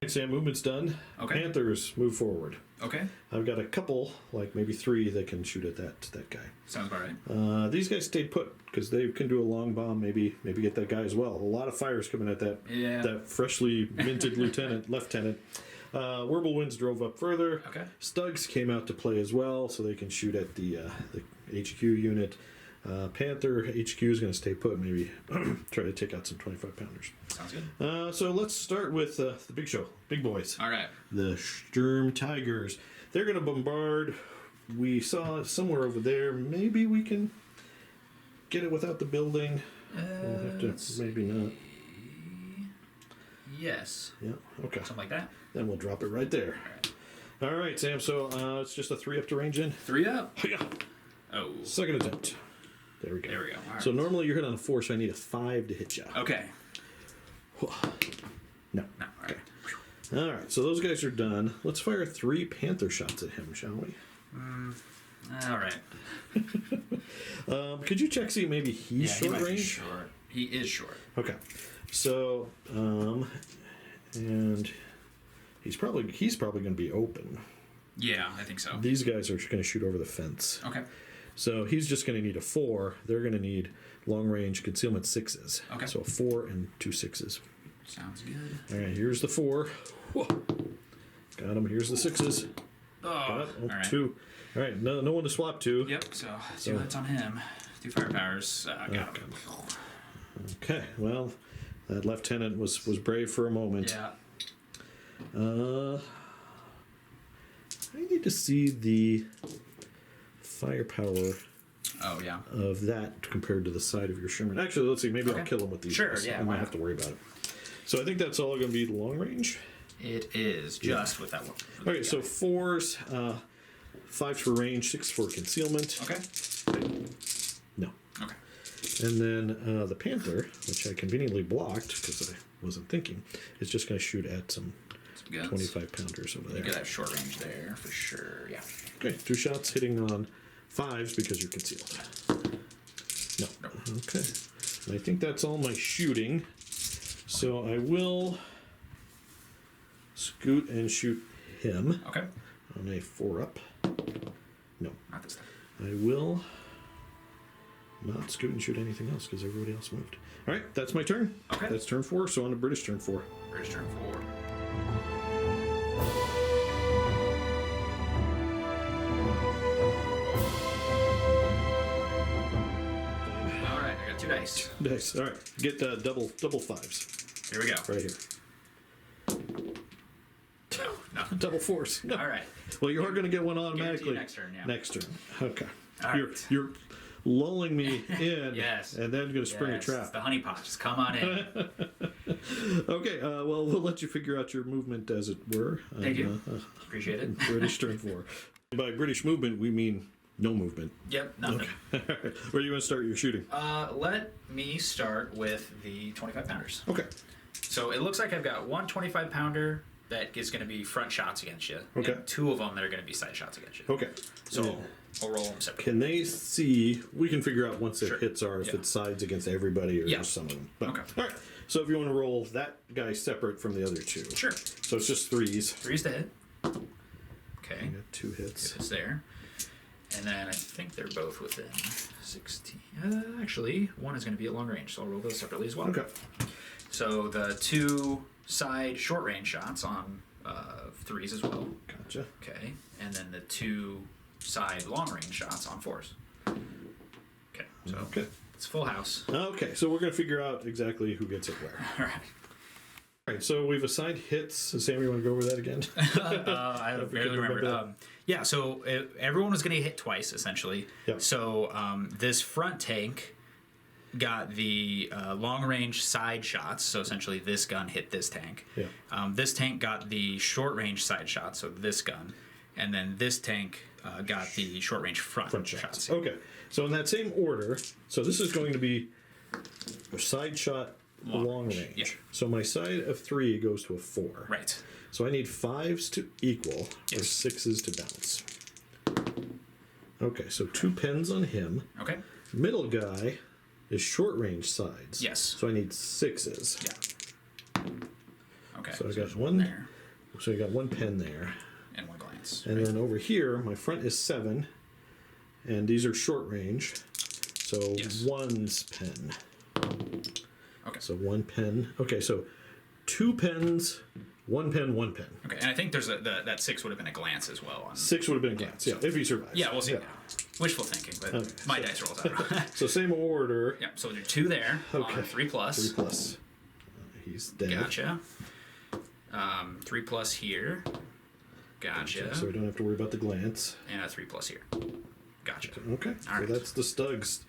Sam, movement's done. Okay. Panthers move forward. Okay. I've got a couple, like maybe 3, that can shoot at that guy. Sounds about right. These guys stayed put because they can do a long bomb. Maybe get that guy as well. A lot of fires coming at that freshly minted lieutenant. Wearable Winds drove up further. Okay. Stugs came out to play as well, so they can shoot at the HQ unit. Panther HQ is going to stay put. Maybe try to take out some 25 pounders. Sounds good. So let's start with the big boys. All right. The Sturm Tigers. They're going to bombard. We saw somewhere over there. Maybe we can get it without the building. We'll have to, maybe not. Yes. Yeah. Okay. Something like that. Then we'll drop it right there. All right, Sam. So it's just a 3 up to range in. 3 up. Yeah. Oh. Second attempt. There we go. There we go. All right. So normally you're hit on a 4, so I need a 5 to hit you. Okay. No. No. All right. All right. So those guys are done. Let's fire 3 Panther shots at him, shall we? All right. Could you check see maybe he's short he might range? Be short. He is short. Okay. So and he's probably going to be open. Yeah, I think so. These guys are going to shoot over the fence. Okay. So he's just going to need a 4. They're going to need long range concealment 6s. Okay. So a 4 and 2 6s. Sounds good. All right. Here's the 4. Whoa. Got him. Here's the 6s. Oh, all right. 2. All right. No one to swap to. Yep. So 2 hits on him. 2 firepowers. Got him. Okay. Well, that lieutenant was brave for a moment. Yeah. I need to see the firepower. Oh yeah. Of that compared to the side of your Sherman. Actually, let's see. Maybe I'll kill him with these. Sure. Guys. Yeah. I might have to worry about it. So I think that's all going to be long range. It is just with that one. Okay. So 4s, 5 for range, 6 for concealment. Okay. No. Okay. And then the Panther, which I conveniently blocked because I wasn't thinking, is just going to shoot at some 25 pounders over there. You get that short range there for sure. Yeah. Okay. 2 shots hitting on 5s because you're concealed. No. Okay. And I think that's all my shooting. So I will scoot and shoot him. Okay. On a 4 up. No. Not this time. I will not scoot and shoot anything else because everybody else moved. All right, that's my turn. Okay. That's turn 4, so on to British turn 4. British turn 4. All right, I got 2 dice. Nice. All right, get double 5s. Here we go. Right here. No. Double 4s. No. All right. Well, you are going to get one automatically. Next turn, yeah. Next turn. Okay. All right. You're lulling me in. Yes. And then going to spring a trap. It's the honey pot. Just come on in. Okay. Well, we'll let you figure out your movement, as it were. Thank you. Appreciate it. British turn 4. By British movement, we mean no movement. Yep. Nothing. Okay. Where are you going to start your shooting? Let me start with the 25 pounders. Okay. So it looks like I've got one 25 pounder that is going to be front shots against you. Okay. And 2 of them that are going to be side shots against you. Okay. So I'll roll them separately. Can they see? We can figure out once their Sure. hits are if Yeah. it's sides against everybody or Yeah. just some of them. But, Okay. All right. So if you want to roll that guy separate from the other 2. Sure. So it's just 3s. 3's to hit. Okay. You got 2 hits. It's there. And then I think they're both within 16. Actually, one is going to be at long range, so I'll roll those separately as well. Okay. So the 2 side short range shots on 3s as well. Gotcha. Okay. And then the 2 side long range shots on 4s. Okay. So Okay. it's full house. Okay. So we're going to figure out exactly who gets it where. All right. All right. So we've assigned hits. So Sam, you want to go over that again? I barely remember. Yeah, so everyone was going to hit twice, essentially. Yep. So this front tank got the long-range side shots. So essentially this gun hit this tank. Yeah. This tank got the short-range side shots, so this gun. And then this tank got the short-range front shots. Okay. So in that same order, so this is going to be a side shot long range. Yeah. So my side of 3 goes to a 4. Right. So I need 5s to equal or Yes. 6s to bounce. Okay, so 2 pens on him. Okay. Middle guy is short range sides. Yes. So I need 6s. Yeah. Okay. So I got there's one there So I got 1 pen there. and 1 glance. And then over here, my front is 7. And these are short range. So Yes. 1's pen. Okay. So 1 pen. Okay, so 2 pens, 1 pen, 1 pen. Okay, and I think there's that 6 would have been a glance as well. 6 would have been a glance, yeah, if he survives. Yeah, we'll see. Yeah. Wishful thinking, but Okay, my dice rolls out. So same order. Yeah, so there are 2 there. Okay. On 3 plus. 3 plus. He's dead. Gotcha. 3 plus here. Gotcha. So we don't have to worry about the glance. And a 3 plus here. Gotcha. Okay, so All right. that's the Stugs.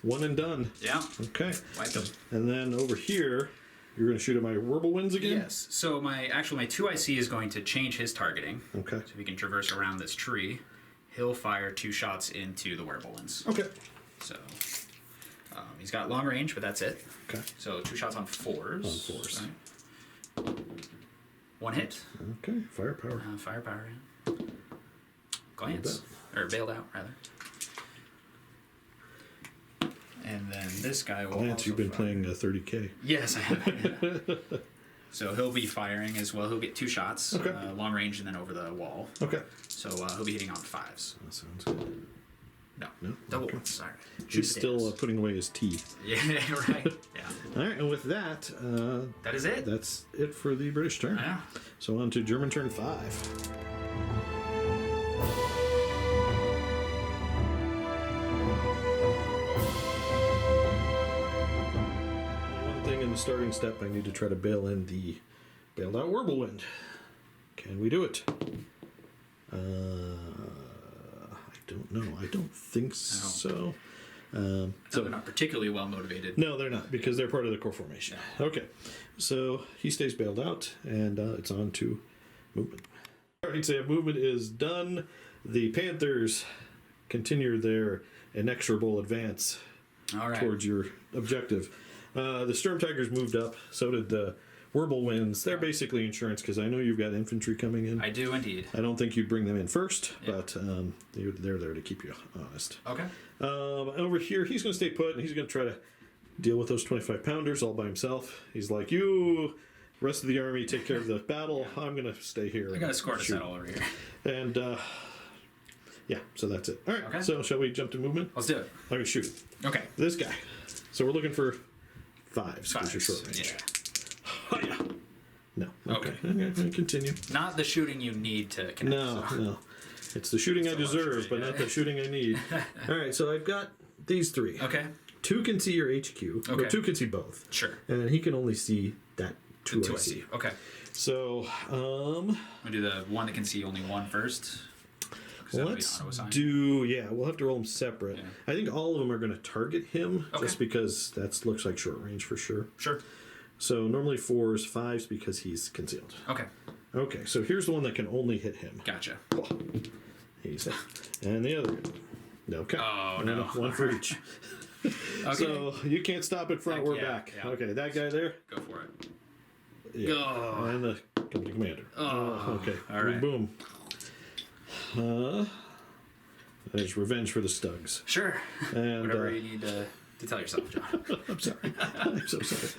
1 and done. Yeah. Okay. Wipe them. And then over here, you're going to shoot at my Whirlwinds again? Yes. So my 2IC is going to change his targeting. Okay. So we can traverse around this tree. He'll fire 2 shots into the whirlwinds. Okay. So he's got long range, but that's it. Okay. So 2 shots on 4s. On 4s. Right. 1 hit. Okay, firepower. Firepower. Yeah. Glance. Or bailed out, rather. And then this guy will Glance, also you've been fire. playing 30K. Yes, I have. So he'll be firing as well. He'll get 2 shots. Okay. Long range and then over the wall. Okay. So he'll be hitting on 5s. That sounds good. No. Double Okay. ones. Sorry. He's still putting away his teeth. Yeah, right. Yeah. All right, and with that, That is it. that's it for the British turn. Yeah. So on to German turn 5. One thing in the starting step, I need to try to bail in the bailed out Whirlwind. Can we do it? I don't know. I don't think so. So they're not particularly well motivated. No, they're not, because they're part of the core formation. Okay, so he stays bailed out, and it's on to movement. All right, so movement is done. The Panthers continue their inexorable advance All right. towards your objective. The Storm Tigers moved up, so did the Whirlwinds. They're basically insurance, because I know you've got infantry coming in. I do indeed. I don't think you'd bring them in first, Yeah. but they're there to keep you honest. Okay. Over here, he's going to stay put, and he's going to try to deal with those 25-pounders all by himself. He's like, you, rest of the army, take care of the battle. I'm going to stay here. I got a score to settle over here. And, yeah, so that's it. All right, Okay. so shall we jump to movement? Let's do it. I'm going to shoot Okay. this guy. So we're looking for 5s, because you're 5s. short range. Yeah. Oh, yeah. No. Okay. I'm going to continue. Not the shooting you need to connect. No, so. no. It's the shooting I deserve, but not the shooting I need. All right, so I've got these 3. Okay. 2 can see your HQ. Okay. Or 2 can see both. Sure. And then he can only see that 2 I see. Okay. So, We'll do the one that can see only one first. 'Cause that'll be let's auto-assign. we'll have to roll them separate. Yeah. I think all of them are going to target him, Okay. just because that looks like short range for sure. Sure. So normally 4s, 5s because he's concealed. Okay. Okay, so here's the one that can only hit him. Gotcha. He's and the other. Okay. Oh, no. One for each. Okay. So you can't stop it front or Yeah, back. yeah. Okay, that guy there. Go for it. Yeah. Go. And the Company commander. Oh, okay. all right. Boom. There's revenge for the Stugs. Sure. And Whatever you need to tell yourself, John. I'm sorry. I'm so sorry.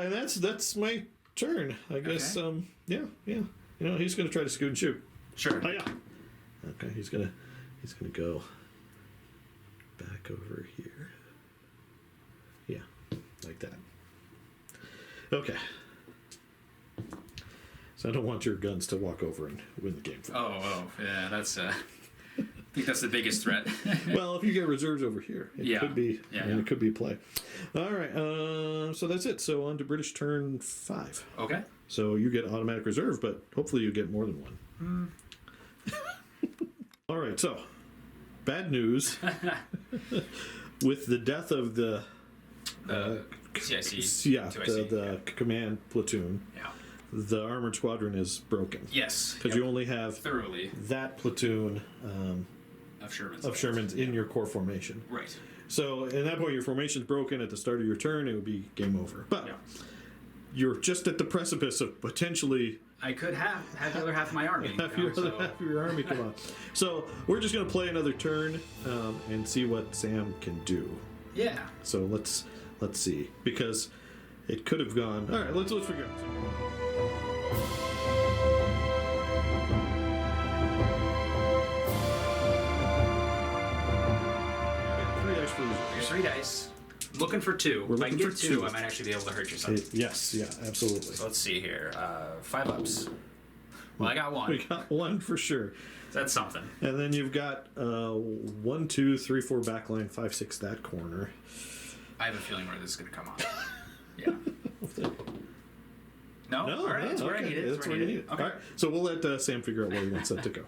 And that's my turn. I guess. Okay. Yeah. You know, he's gonna try to scoot and shoot. Sure. Oh yeah. Okay. He's gonna go back over here. Yeah, like that. Okay. So I don't want your guns to walk over and win the game for me. Oh, yeah, that's. I think that's the biggest threat. Well, if you get reserves over here, it could be. Yeah, It could be a play. All right. So that's it. So on to British turn 5. Okay. So you get automatic reserve, but hopefully you get more than one. All right. So bad news. With the death of the CIC. yeah, the command platoon, Yeah. the armored squadron is broken. Yes. Because you only have thoroughly that platoon of Sherman's. of Sherman's in your core formation. Right. So at that point, your formation's broken at the start of your turn, it would be game over. But Yeah. you're just at the precipice of potentially I could have the other half of my army. half you know, your other so- half of your army come on. So we're just going to play another turn and see what Sam can do. Yeah. So let's see, because it could have gone. All right, let's figure it out. Three dice for reserve. Here's 3 dice. Looking for 2. We're if I can looking get for 2, two. I might actually be able to hurt yourself. Yes, yeah, absolutely. So let's see here. 5 ups. Well, I got 1. We got one for sure. That's something. And then you've got 1, 2, 3, 4 backline, 5, 6 that corner. I have a feeling where this is going to come on. Yeah. No? No, All right. That's where I need it. That's where you need it. Okay. All right, so we'll let Sam figure out where he wants that to go.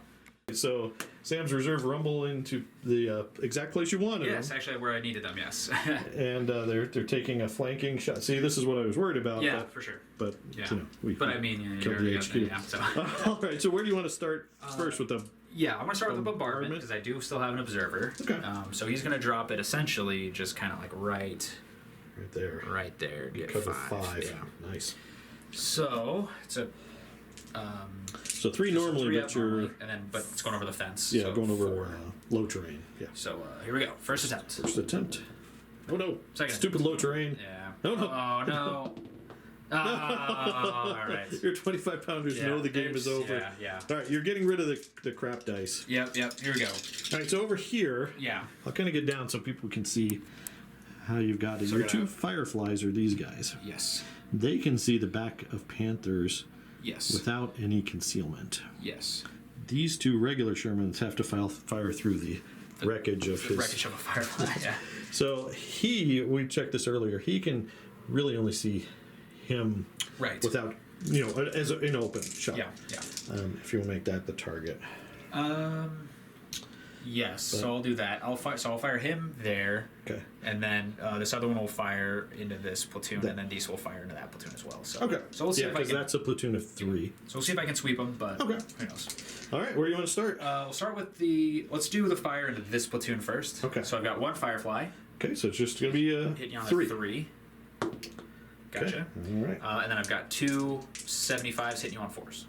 So Sam's reserve rumble into the exact place you wanted Yes, them, actually where I needed them, yes. and they're taking a flanking shot. See, this is what I was worried about. Yeah, for sure. But Yeah. you know, we But I mean, killed you're the HQ. yeah, so. All right, so where do you want to start first with the? Yeah, I'm going to start with the bombardment Bombardment? because I do still have an observer. Okay. So he's going to drop it essentially just kind of like right Right there. Get Cover 5. 5. Yeah. Nice. So it's a So 3 normally, 3 but up you're normally, and then but it's going over the fence. yeah so going over 4. low terrain. Yeah. So here we go. First attempt. First attempt. Oh no! Second. Stupid low terrain. Yeah. Oh, no. Oh no. Oh, all right. Your 25 pounders Yeah, know the game is there's- over. Yeah. All right, you're getting rid of the crap dice. Yep. Here we go. All right, so over here, Yeah. I'll kind of get down so people can see how you've got it. So Your I 2 gotta- fireflies are these guys. Yes. They can see the back of Panthers Yes. without any concealment. Yes. These 2 regular Shermans have to fire through the wreckage of his. Wreckage of a firefly. Yeah. So we checked this earlier. He can really only see him Right. without, as an open shot. Yeah. If you will make that the target. Yes. So I'll do that. I'll fire him there. Okay. And then this other one will fire into this platoon, That- and then these will fire into that platoon as well. So Okay. So we'll see yeah, if I because can. that's a platoon of 3. So we'll see if I can sweep them, but Okay. who knows? All right, where do you want to start? We'll start with let's do the fire into this platoon first. Okay. So I've got 1 firefly Okay, so it's just going to be hitting you on 3. a 3. Gotcha. Okay. All right. And then I've got 2 75s hitting you on 4s.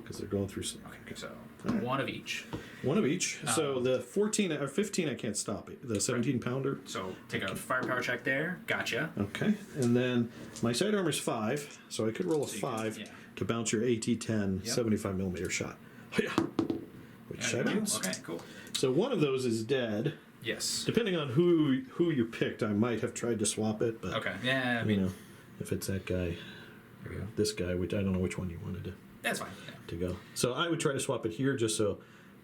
Because they're going through some. Okay. So right. 1 of each. One of each. So the 14 or 15, I can't stop it. The 17 pounder. So take a firepower check there. Gotcha. Okay. And then my side armor's 5, so I could roll a So you can- 5 yeah. to bounce your AT-10 Yep. 75 millimeter shot. Yeah. Which Yeah, side you do? outs. Okay, cool. So one of those is dead. Yes. Depending on who you picked, I might have tried to swap it, but Okay. Yeah, I mean, if it's that guy, here we go. this guy, which I don't know which one you wanted That's fine. Yeah. to go. So I would try to swap it here just so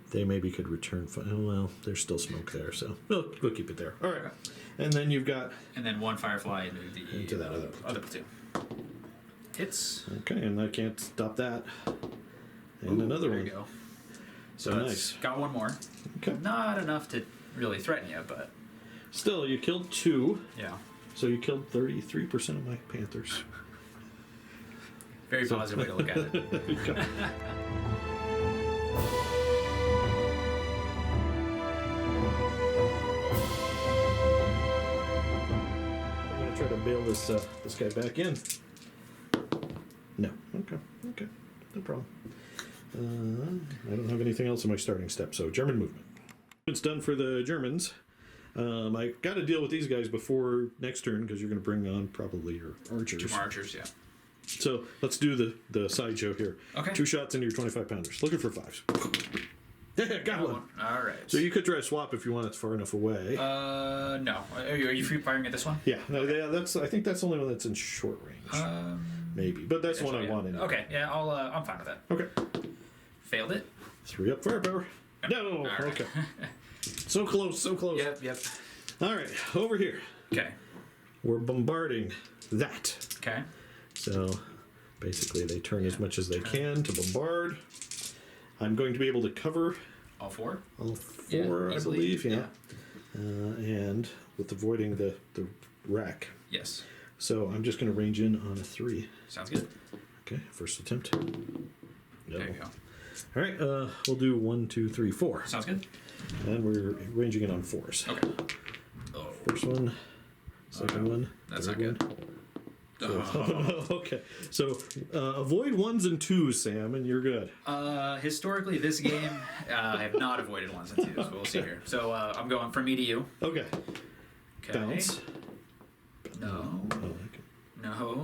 they maybe could return. Oh, well, there's still smoke there, so we'll keep it there. All right. And then you've got And then 1 firefly into the that other platoon. Hits. okay, and I can't stop that. And another there one. you go. So Oh, it's nice. got 1 more. Okay. Not enough to really threaten you, but Still, you killed 2, yeah. so you killed 33% of my Panthers. Very positive way to look at it. Okay. I'm gonna try to bail this guy back in. No. Okay. no problem. I don't have anything else in my starting step, so German movement. It's done for the Germans. I got to deal with these guys before next turn because you're going to bring on probably your archers. 2 more archers, yeah. So let's do the sideshow here. Okay. 2 shots into your 25 pounders. Looking for 5s. Yeah, got one. All right. So you could try to swap if you want it far enough away. No. Are you free firing at this one? Yeah, no, yeah. I think that's the only one that's in short range. Maybe, but that's the one I want in. Okay, yeah, I'm fine with that. Okay. Failed it. 3 up firepower. No. All right. Okay. So close. So close. Yep. All right, over here. Okay. We're bombarding that. Okay. So basically, they turn as much as they can to bombard. I'm going to be able to cover All 4? all 4, I easily. believe. Yeah. And with avoiding the rack. Yes. So I'm just going to range in on a 3. Sounds good. Okay, first attempt. No. There you go. All right, we'll do 1, 2, 3, 4. Sounds good. And we're ranging in on 4s. Okay. Oh, First one, second one, that's third not good. one. Okay, so avoid 1s and 2s, Sam, and you're good. Historically, this game, I have not avoided 1s and 2s. But we'll see here. So I'm going from me to you. Okay. Okay. Bounce. No. Oh, okay. No.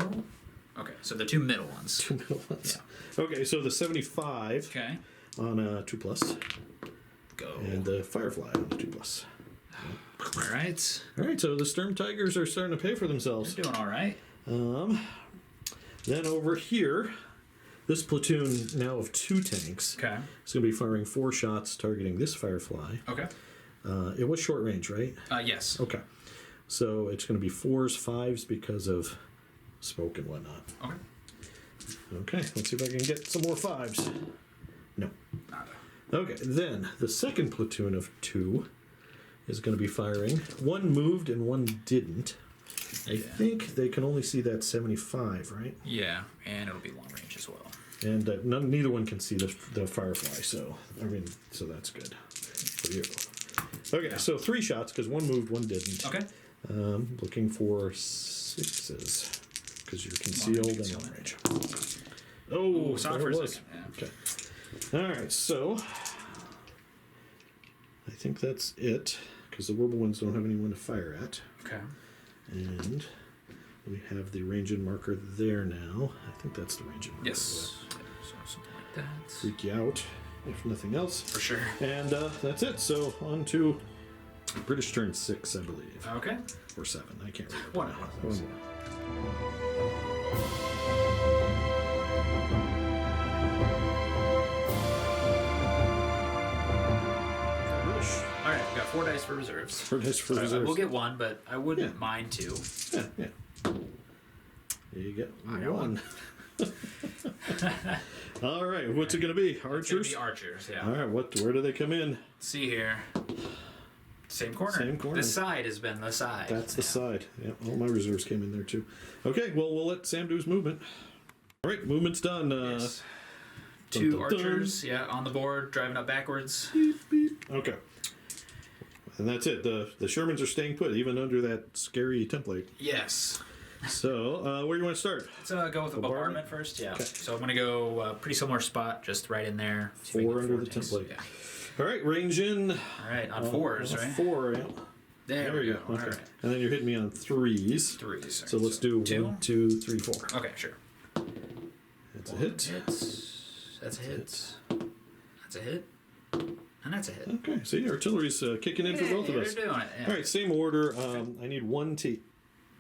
Okay, so the 2 middle ones. 2 middle ones. Okay, so the 75 Okay. on a 2+, Go. and the Firefly on a 2+. All right. All right, so the Sturm Tigers are starting to pay for themselves. They're doing all right. Then over here, this platoon now of 2 tanks Okay. is going to be firing 4 shots targeting this Firefly. Okay. It was short range, right? Yes. Okay. So it's going to be 4s, 5s because of smoke and whatnot. Okay. Okay, let's see if I can get some more 5s. No. Nada. Okay, then the second platoon of 2 is going to be firing. 1 moved and 1 didn't. I think they can only see that 75, right? Yeah, and it'll be long range as well. And neither one can see the Firefly, so that's good for you. Okay, so 3 shots because 1 moved, 1 didn't. Okay. Looking for 6s because you're concealed and long range. Oh, saw it there for it a was. second. Yeah. Okay. All right, so I think that's it because the Whirlwinds don't have anyone to fire at. Okay. And we have the range in marker there now. I think that's the range in marker. Yes. So something like that. Freak you out, if nothing else. For sure. And that's it. So on to British turn 6, I believe. Okay. Or 7. I can't remember. One of those. British. All right, we've got 4 dice for reserves. 4 dice for reserves. We'll get 1, but I wouldn't mind 2. Yeah. You get I got 1. All right, what's it going to be? It's gonna Archers? be archers, yeah. All right, where do they come in? Let's see here. Same corner. Same corner. This side has been the side. That's the side. Yeah, all my reserves came in there too. Okay, well, we'll let Sam do his movement. All right, movement's done. Yes. Dun, 2 dun, archers, yeah, on the board, driving up backwards. Beep, beep. Okay. And that's it. The Shermans are staying put, even under that scary template. Yes. So, where do you want to start? Let's go with the bombardment first. Yeah. Okay. So I'm going to go pretty similar spot, just right in there. 4 under the template. Yeah. All right, range in. All right, on 4s, on right? 4, yeah. There we go. Okay. All right. And then you're hitting me on 3s. 3s. So let's do 2. 1, 2, 3, 4. Okay, sure. That's a hit. That's a hit. That's a hit. And that's a hit. Okay, see, artillery's kicking in for both of us. They're doing it. Yeah. All right, same order. I need 1 to...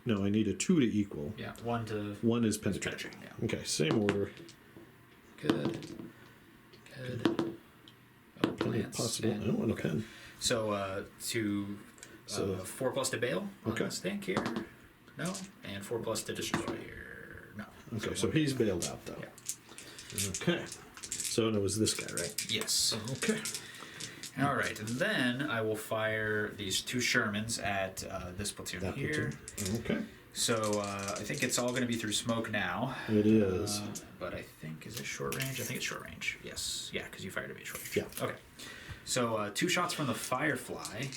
No, I need a 2 to equal. Yeah, 1 to... 1 is penetrate. Yeah. Okay, same order. Good. Oh, plants. Possible. I don't want a pen. So, 4 plus to bail on Okay. the stink here. No. And 4 plus to destroy here. No. Okay, so he's bailed out, though. Yeah. Okay. So it was this guy, right? Yes. Okay. All right, and then I will fire these 2 Shermans at this platoon That here. platoon. Okay. So I think it's all going to be through smoke now. It is. But I think, is it short range? I think it's short range. Yes. Yeah, because you fired at me short range. Yeah. Okay. So 2 shots from the Firefly.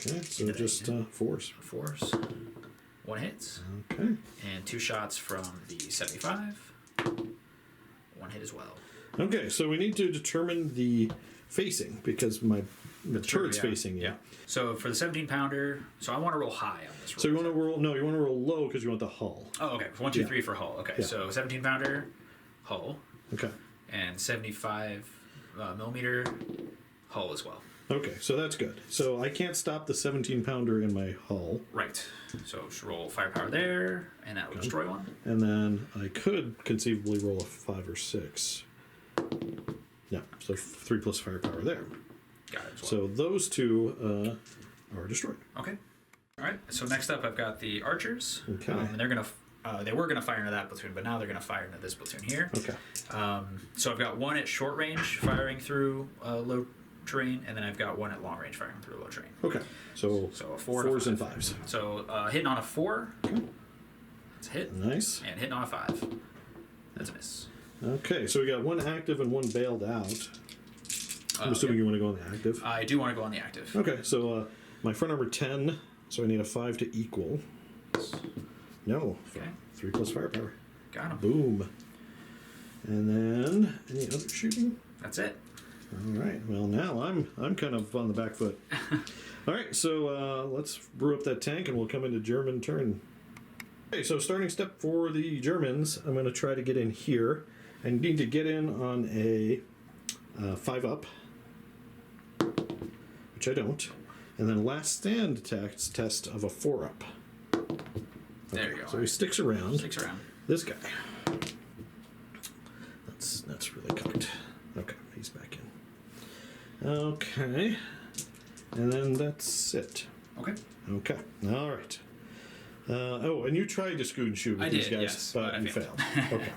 Okay, so just 4s. 4s. 1 hits. Okay. And 2 shots from the 75. 1 hit as well. Okay, so we need to determine the facing because the turret's yeah. facing you. Yeah. So for the 17-pounder, so I want to roll high on this roll. So you want to roll? No, you want to roll low because you want the hull. Oh, okay. 1, 2, 3 for hull. Okay, Yeah. so 17-pounder hull Okay. and 75 millimeter hull as well. Okay, so that's good. So I can't stop the 17-pounder in my hull, Right. So just roll firepower there, and that will destroy one. and then I could conceivably roll a 5 or 6. Yeah, so 3 plus firepower there. Got it as well. So those two are destroyed. Okay. All right. So next up, I've got the archers. Okay. And they're gonna. They were gonna fire into that platoon, but now they're gonna fire into this platoon here. Okay. So I've got one at short range firing through low terrain, and then I've got one at long range firing through low terrain. Okay. So So a 4 4s and and a 5s. So hitting on a 4, that's a hit, Nice. and hitting on a 5, that's a miss. Okay, so we got one active and one bailed out. I'm assuming you want to go on the active. I do want to go on the active. Okay, so my front armor 10, so I need a 5 to equal. No. Okay. 3 plus firepower. Got him. Boom. And then any other shooting? That's it. All right. Well, now I'm kind of on the back foot. All right. So let's brew up that tank, and we'll come into German turn. Okay. So starting step for the Germans, I'm going to try to get in here. I need to get in on a 5 up, which I don't, and then last stand test of a 4 up. There you go. So he sticks around. Sticks around. This guy. That's really cocked. Okay, he's back in. Okay. And then that's it. Okay. Okay. All right. And you tried to scoot and shoot with I these did, guys, yes, but but I you failed. failed. Okay.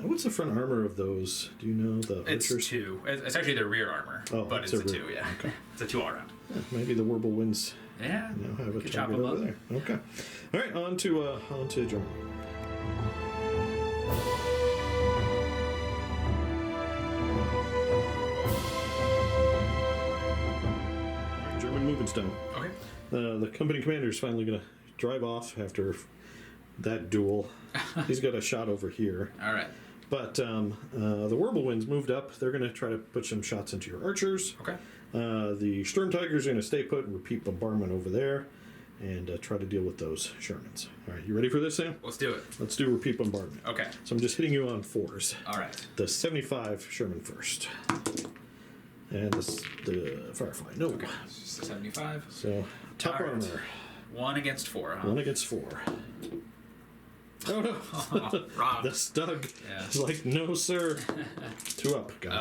What's the front armor of those? Do you know the It's archers? 2. It's actually their rear armor, Oh, but it's it's a a rear- 2, yeah. okay. It's a 2 all round. Yeah, maybe the Whirlwinds Yeah. have a Could chop target them over up. there. Okay. All right. On to Germany. German movement's done. Okay. The company commander is finally going to drive off after that duel. He's got a shot over here. All right. But the Whirlwinds moved up. They're going to try to put some shots into your archers. Okay. The Sturm Tigers are going to stay put and repeat bombardment over there and try to deal with those Shermans. All right, you ready for this, Sam? Let's do it. Let's do repeat bombardment. Okay. So I'm just hitting you on 4s. All right. The 75 Sherman first. And the Firefly. No. Okay. It's just a 75. So top All right. armor. 1 against 4, huh? 1 against 4. Oh no! Rob. The Stug Yeah. is like, no, sir. 2 up. Got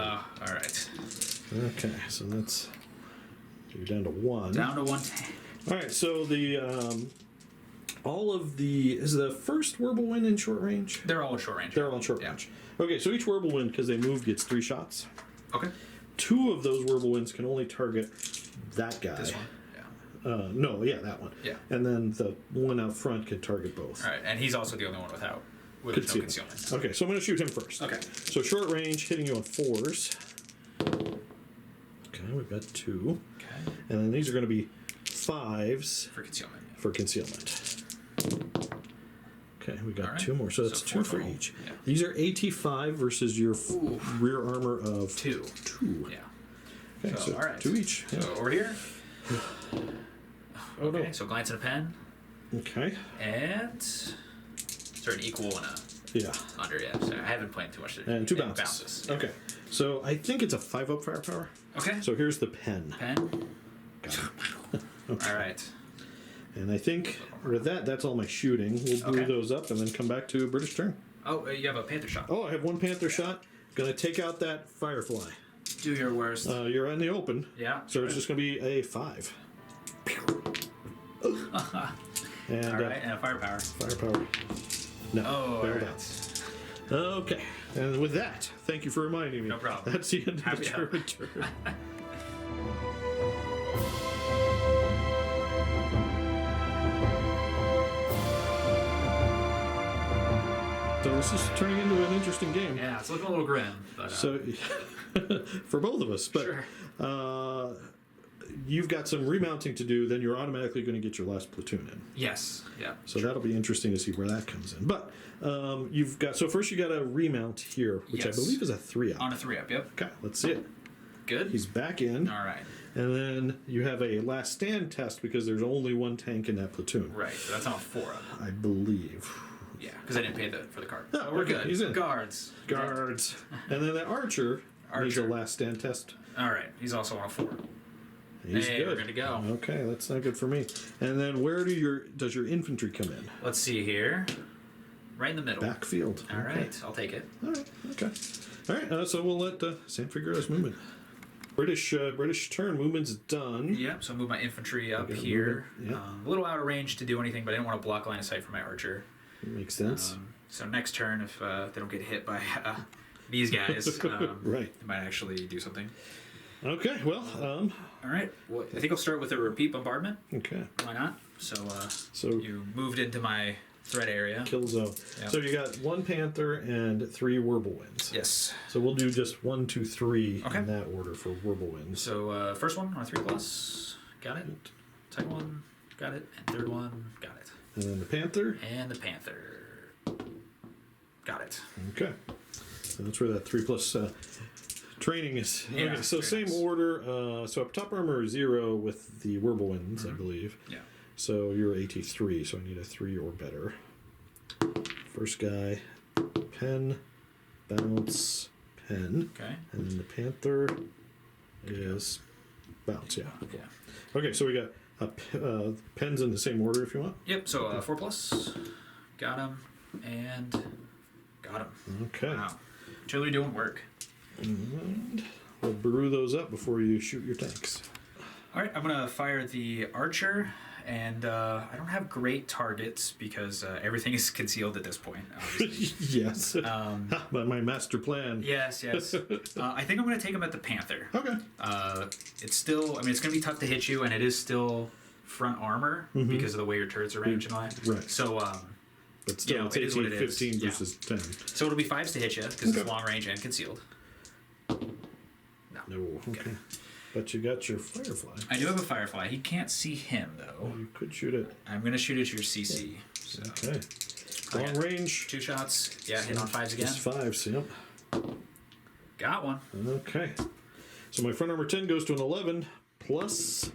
All right. it. Okay, so that's. You're down to 1. Down to 110. All right, so the. All of the. Is the first Whirlwind in short range? They're all in short range. They're all in short Yeah. range. Okay, so each Whirlwind, because they moved, gets 3 shots. Okay. 2 of those Whirlwinds can only target that guy. This one. Yeah. That one. Yeah. And then the one out front can target both. All right. And he's also the only one with no concealment. Okay, so I'm going to shoot him first. Okay. So short range, hitting you on 4s. Okay, we've got 2. Okay. And then these are going to be 5s For concealment. for concealment. Okay, we got All right. 2 more. So that's 2 4 for total. each. Yeah. These are AT5 versus your rear armor of 2. 2. Yeah. Okay, so all right. 2 each. Yeah. So over here. Oh, Okay. no. So glance at a pen. Okay. And. Is there an equal and a Yeah. under? Yeah. So I haven't played too much. And 2 bounces. Yeah. Okay. So I think it's a 5 up firepower. Okay. So here's the pen. Pen. Got it. All right. And I think with that, that's all my shooting. We'll brew Okay. those up and then come back to British turn. Oh, you have a panther shot. Oh, I have 1 Panther shot. Gonna take out that Firefly. Do your worst. You're in the open. Yeah. So it's just gonna be a 5. And All right. And a firepower. firepower. No. Oh, all bailed right. out. Okay. And with that, thank you for reminding me. No problem. That's the end of Happy the to help. German turn. So this is turning into an interesting game. Yeah, it's looking a little grim. But, So, for both of us, but Sure. you've got some remounting to do, then you're automatically going to get your last platoon in. Yes. Yeah. So that'll be interesting to see where that comes in. But you've got, so first you got a remount here, which Yes. I believe is a 3-up. On a 3-up. Yep. Okay, let's see it. Good. He's back in. All right. And then you have a last stand test because there's only one tank in that platoon. Right. So that's on a 4-up. I believe. Yeah, because I didn't pay for the card. No, So we're okay, good. he's in. Guards. Guards. And then the archer needs a Archer. last stand test. All right. He's also on a 4. He's Hey, good. we're good to go. Okay, that's not good for me. And then where does your infantry come in? Let's see here. Right in the middle. Backfield. All Okay. right. I'll take it. All right. Okay. All right. So we'll let Sam figure out his movement. British turn movement's done. Yep. So I'll move my infantry up Okay, here. movement, yeah. A little out of range to do anything, but I didn't want to block line of sight for my archer. Makes sense. So next turn, if they don't get hit by these guys, Right. they might actually do something. Okay. Well. All right. Well, I think I'll start with a repeat bombardment. Okay. Why not? So, So you moved into my threat area. kill zone. Yep. So you got 1 panther and 3 whirlwinds. Yes. So we'll do just 1, 2, 3 Okay. in that order for whirlwinds. So first one on a 3+. Got it. Second one. Got it. And third one. Got it. And then the panther. And the panther. Got it. Okay. So that's where that 3+ training is. Yeah, Okay, so very same nice. order. So up top armor is 0 with the whirlwinds, I believe. Yeah. So you're AT3, so I need a 3 or better. First guy, pen, bounce, pen. Okay. And then the panther is bounce, yeah. Yeah. Okay, so we got pens in the same order if you want. Yep. So 4+. Got him. And got him. Okay. Wow. Artillery doing work. And we'll brew those up before you shoot your tanks. All right, I'm gonna fire the archer, and I don't have great targets because everything is concealed at this point. Obviously. Yes. But my master plan. yes, yes. I think I'm gonna take him at the panther. Okay. It's still, I mean, it's gonna be tough to hit you, and it is still front armor because of the way your turrets are ranged and all that. Right. So, But still, you know, it's it is what 18, it is. 15 Yeah. versus 10. so it'll be 5s to hit you because Okay. it's long range and concealed. No. No. Okay. But you got your firefly. I do have a firefly. He can't see him though. You could shoot it. I'm gonna shoot at your CC. So. Okay. Okay. Long range. 2 shots. Yeah, hit on 5s again. It's 5s, yep. Got one. Okay. So my front armor 10 goes to an 11 plus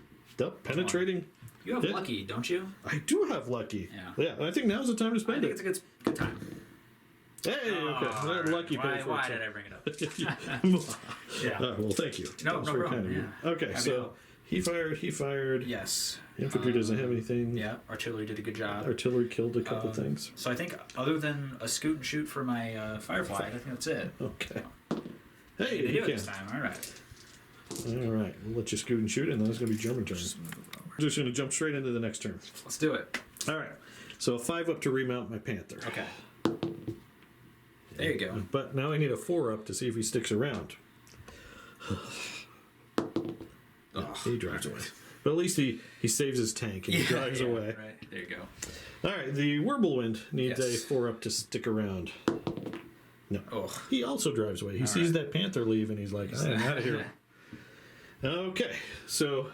penetrating. You have hit. lucky, don't you? I do have lucky. Yeah. I think now's the time to I spend think it. it's a good time. Hey, okay. Oh, That lucky why, pay for why it. did I bring it up? Yeah. Well, thank you. No, That was no very problem, kind of you. yeah. Okay, Happy to so help. he fired. Yes. Infantry doesn't have anything. Yeah, artillery did a good job. Artillery killed a couple things. So I think other than a scoot and shoot for my firefly, I think that's it. Okay. They Hey, do you it can. this time. All right. All right, we'll let you scoot and shoot, and then it's going to be German turn. We're just going to jump straight into the next turn. Let's do it. All right, so 5 up to remount my panther. Okay. There you go. But now I need a 4 up to see if he sticks around. No, he drives away. But at least he saves his tank and he drives away. Right. There you go. All right, the Whirlwind needs Yes. a 4 up to stick around. No. Oh. He also drives away. He sees that panther leave and he's like, I'm out of here. Okay, so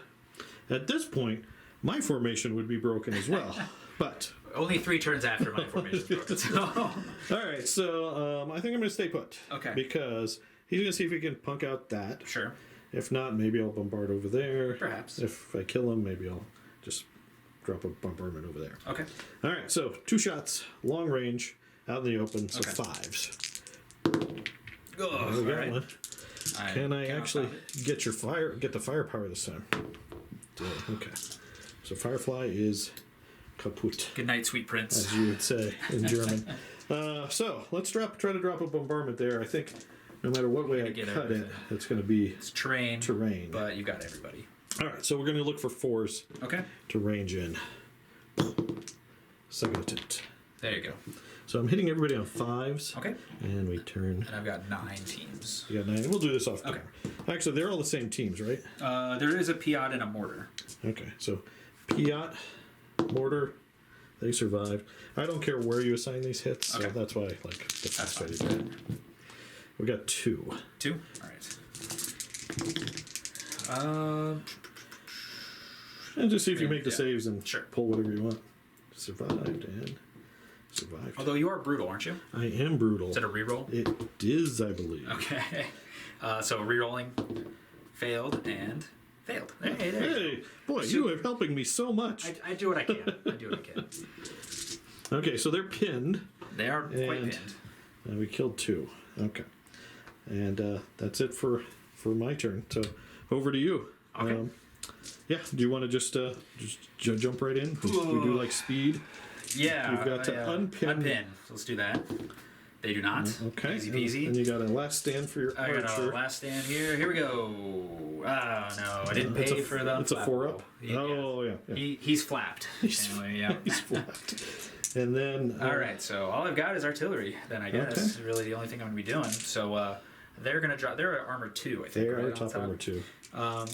at this point, my formation would be broken as well. But, Only 3 turns after my formation broken. So. all right, so I think I'm going to stay put. Okay. Because he's going to see if he can punk out that. Sure. If not, maybe I'll bombard over there. Perhaps. If I kill him, maybe I'll just drop a bombardment over there. Okay. All right, so 2 shots, long range, out in the open, so Okay. 5s. Oh, There we go, all right. one. Can I actually get the firepower this time? Okay. So Firefly is kaput, Good night, sweet prince. as you would say in German. So let's try to drop a bombardment there. I think no matter what way I get cut everything. it, it's going to be It's terrain. terrain. But you got everybody. All right, so we're going to look for 4s Okay. to range in. Second attempt. There you go. So I'm hitting everybody on 5s. Okay. And we turn. And I've got 9 teams. We got 9. We'll do this off Okay. camera. Actually, they're all the same teams, right? There is a Piat and a mortar. Okay, so Piat, Mortar, they survived. I don't care where you assign these hits, so Okay. that's why I like the That's first fine. fight. We got 2. 2? All right. And just see if you make the saves and Sure. pull whatever you want. Survived and survived. Although you are brutal, aren't you? I am brutal. Is it a reroll? It is, I believe. Okay. So rerolling, failed and failed. Hey, there you Hey, boy, you are helping me so much. go. I do what I can. I do what I can. Okay, so they're pinned. They are quite And- pinned. And we killed 2. Okay. And that's it for my turn. So over to you. Okay. Yeah, do you want to just jump right in? We do like speed. Yeah. You've got to unpin. Unpin. So let's do that. They do not. Okay. Easy And peasy. you got a last stand for your I got a archer. last stand here. Here we go. Oh, no. I didn't pay for the It's a 4-up. Yeah. Oh, yeah. He's flapped. Anyway, yeah. He's flat. And then... All right, so all I've got is artillery. Then I guess is really the only thing I'm going to be doing. So they're going to drop. They're at armor 2, I think. They right are on top armor 2. Well,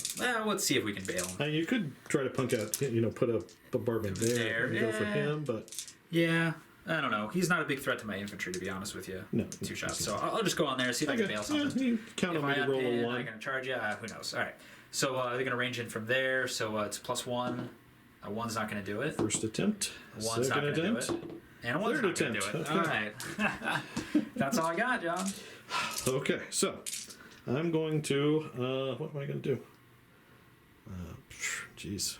let's see if we can bail them. You could try to punk out, put a bombardment there and go for him, but... Yeah, I don't know. He's not a big threat to my infantry, to be honest with you. No. 2 shots. So I'll just go on there, see if I can bail something. Yeah, you count If on me I to roll unpin, a I'm 1. going to charge you. Who knows? All right. So they're going to range in from there. So it's +1. A 1's not going to do it. First attempt. A 1's not Second going to do attempt. it. And a 1's Third not going to do attempt. it. All right. That's all I got, John. Okay, so I'm going to... what am I going to do? Jeez.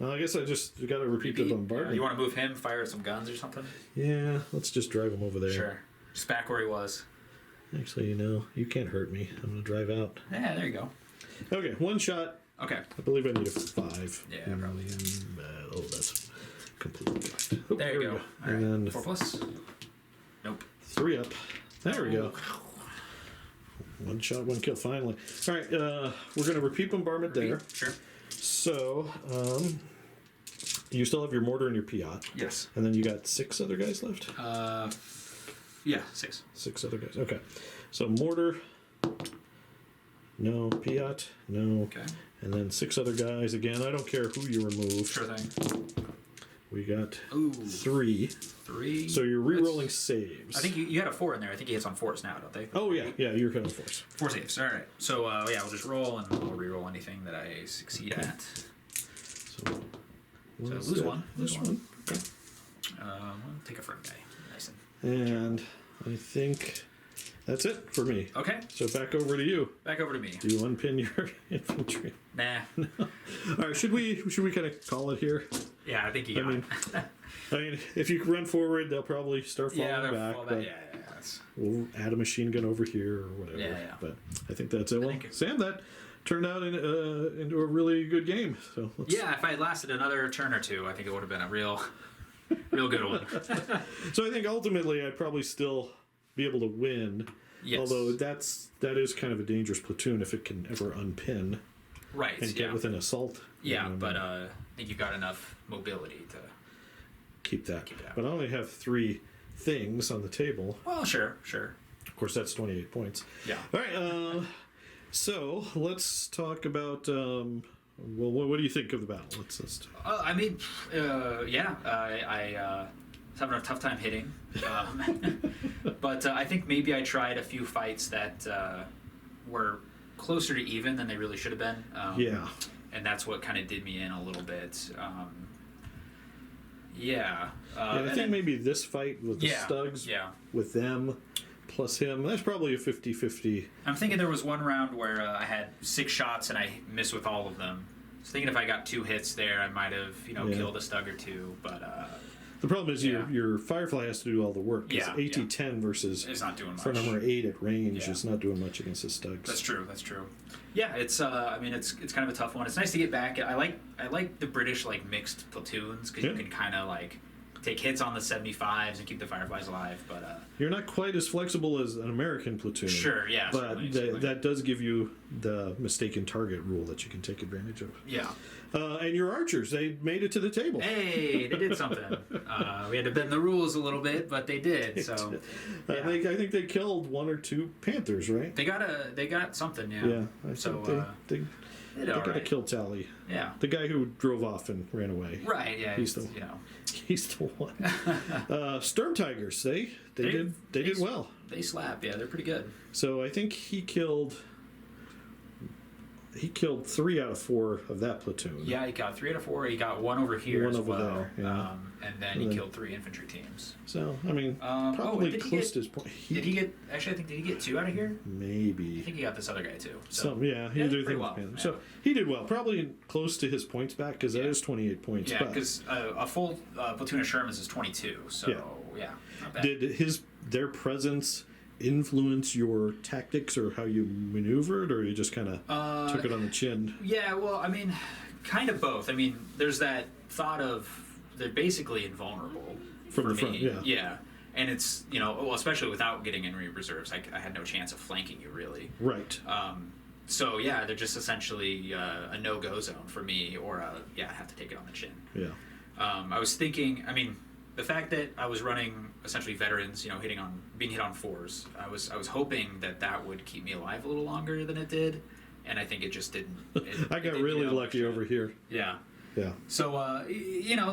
I guess I just got to repeat the bombardment. You want to move him, fire some guns or something? Yeah, let's just drive him over there. Sure. Just back where he was. Actually, you can't hurt me. I'm going to drive out. Yeah, there you go. Okay, 1 shot. Okay. I believe I need a 5. Yeah, probably. That's completely fucked. Oh, There you go. All right. And 4 plus? Nope. 3 up. There we go. 1 shot, 1 kill, finally. All right, we're going to repeat bombardment there. Sure. So, you still have your mortar and your Piat. Yes. And then you got 6 other guys left? Yeah, 6. 6 other guys. Okay. So mortar, no. Piat, no. Okay. And then 6 other guys. Again, I don't care who you remove. Sure thing. We got Ooh. 3. 3. So you're re-rolling saves. I think you had a 4 in there. I think he hits on 4s now, don't they? Oh, yeah. Yeah, you're kind of force. 4 saves. All right. So, yeah, we'll just roll and I'll re-roll anything that I succeed at. So lose 1. Lose 1. Okay. I'll take a front guy. Nice. And I think that's it for me. Okay. So back over to you. Back over to me. Do you unpin your infantry? Nah. All right, should we kind of call it here? Yeah, I think you got it. I mean, if you run forward, they'll probably start falling Yeah, they'll back. fall But back. Yeah, that's... we'll add a machine gun over here or whatever. Yeah. But I think that's it. Well, think- Sam, that turned out into a really good game. So let's, Yeah, if I had lasted another turn or 2, I think it would have been a real good one. So I think ultimately I'd probably still be able to win. Yes. Although that is kind of a dangerous platoon if it can ever unpin Right. and get with an assault. Yeah, You know, but I think you've got enough mobility to... keep that. Keep it out. But I only have 3 things on the table. Well, sure. Of course, that's 28 points. Yeah. All right. So let's talk about. Well, what do you think of the battle? Let's I mean, yeah, I was having a tough time hitting. But I think maybe I tried a few fights that were closer to even than they really should have been. Yeah. And that's what kind of did me in a little bit. Yeah. I think maybe this fight with the Stugs, with them, plus him, that's probably a 50-50. I'm thinking there was one round where I had 6 shots and I missed with all of them. So thinking if I got 2 hits there, I might have, killed a Stug or 2. But the problem is your Firefly has to do all the work. It's AT-10 versus it's not doing much. for number 8 at range. It's not doing much against the Stugs. That's true. Yeah, it's I mean it's kind of a tough one. It's nice to get back. I like the British mixed platoons because you can kind of take hits on the 75s and keep the Fireflies alive. But you're not quite as flexible as an American platoon. Sure, yeah. But that does give you the mistaken target rule that you can take advantage of. Yeah. And your archers, they made it to the table. Hey, they did something. We had to bend the rules a little bit, but they did. So I think they killed 1 or 2 Panthers, right? they got something. Yeah. Yeah. I think they got a kill tally. Yeah. The guy who drove off and ran away. Right. Yeah. He's the one. Sturm Tigers, they did well. They slap. Yeah, they're pretty good. So I think he killed he killed 3 out of 4 of that platoon. Yeah, he got 3 out of 4. He got 1 over here One as over well. there, yeah. And then he killed 3 infantry teams. So, I mean, probably close to his point. Did he get? Actually, I think did he get 2 out of here? Maybe. I think he got this other guy too. So Yeah, he yeah, did pretty well. well. Yeah. So he did well. Probably close to his points back because that is 28 points. Yeah, but because a full platoon of Shermans is 22. So yeah, not bad. did their presence influence your tactics or how you maneuvered, or you just kind of took it on the chin? Yeah, well, I mean, kind of both. I mean, there's that thought of they're basically invulnerable From for the me. front, yeah. Yeah, and it's well, especially without getting any reserves, I had no chance of flanking you really. Right. So yeah, they're just essentially a no-go zone for me, or I have to take it on the chin. Yeah. I was thinking, I mean, the fact that I was running essentially veterans, being hit on 4s, I was hoping that would keep me alive a little longer than it did, and I think it just didn't. I got really lucky over here. Yeah. Yeah. So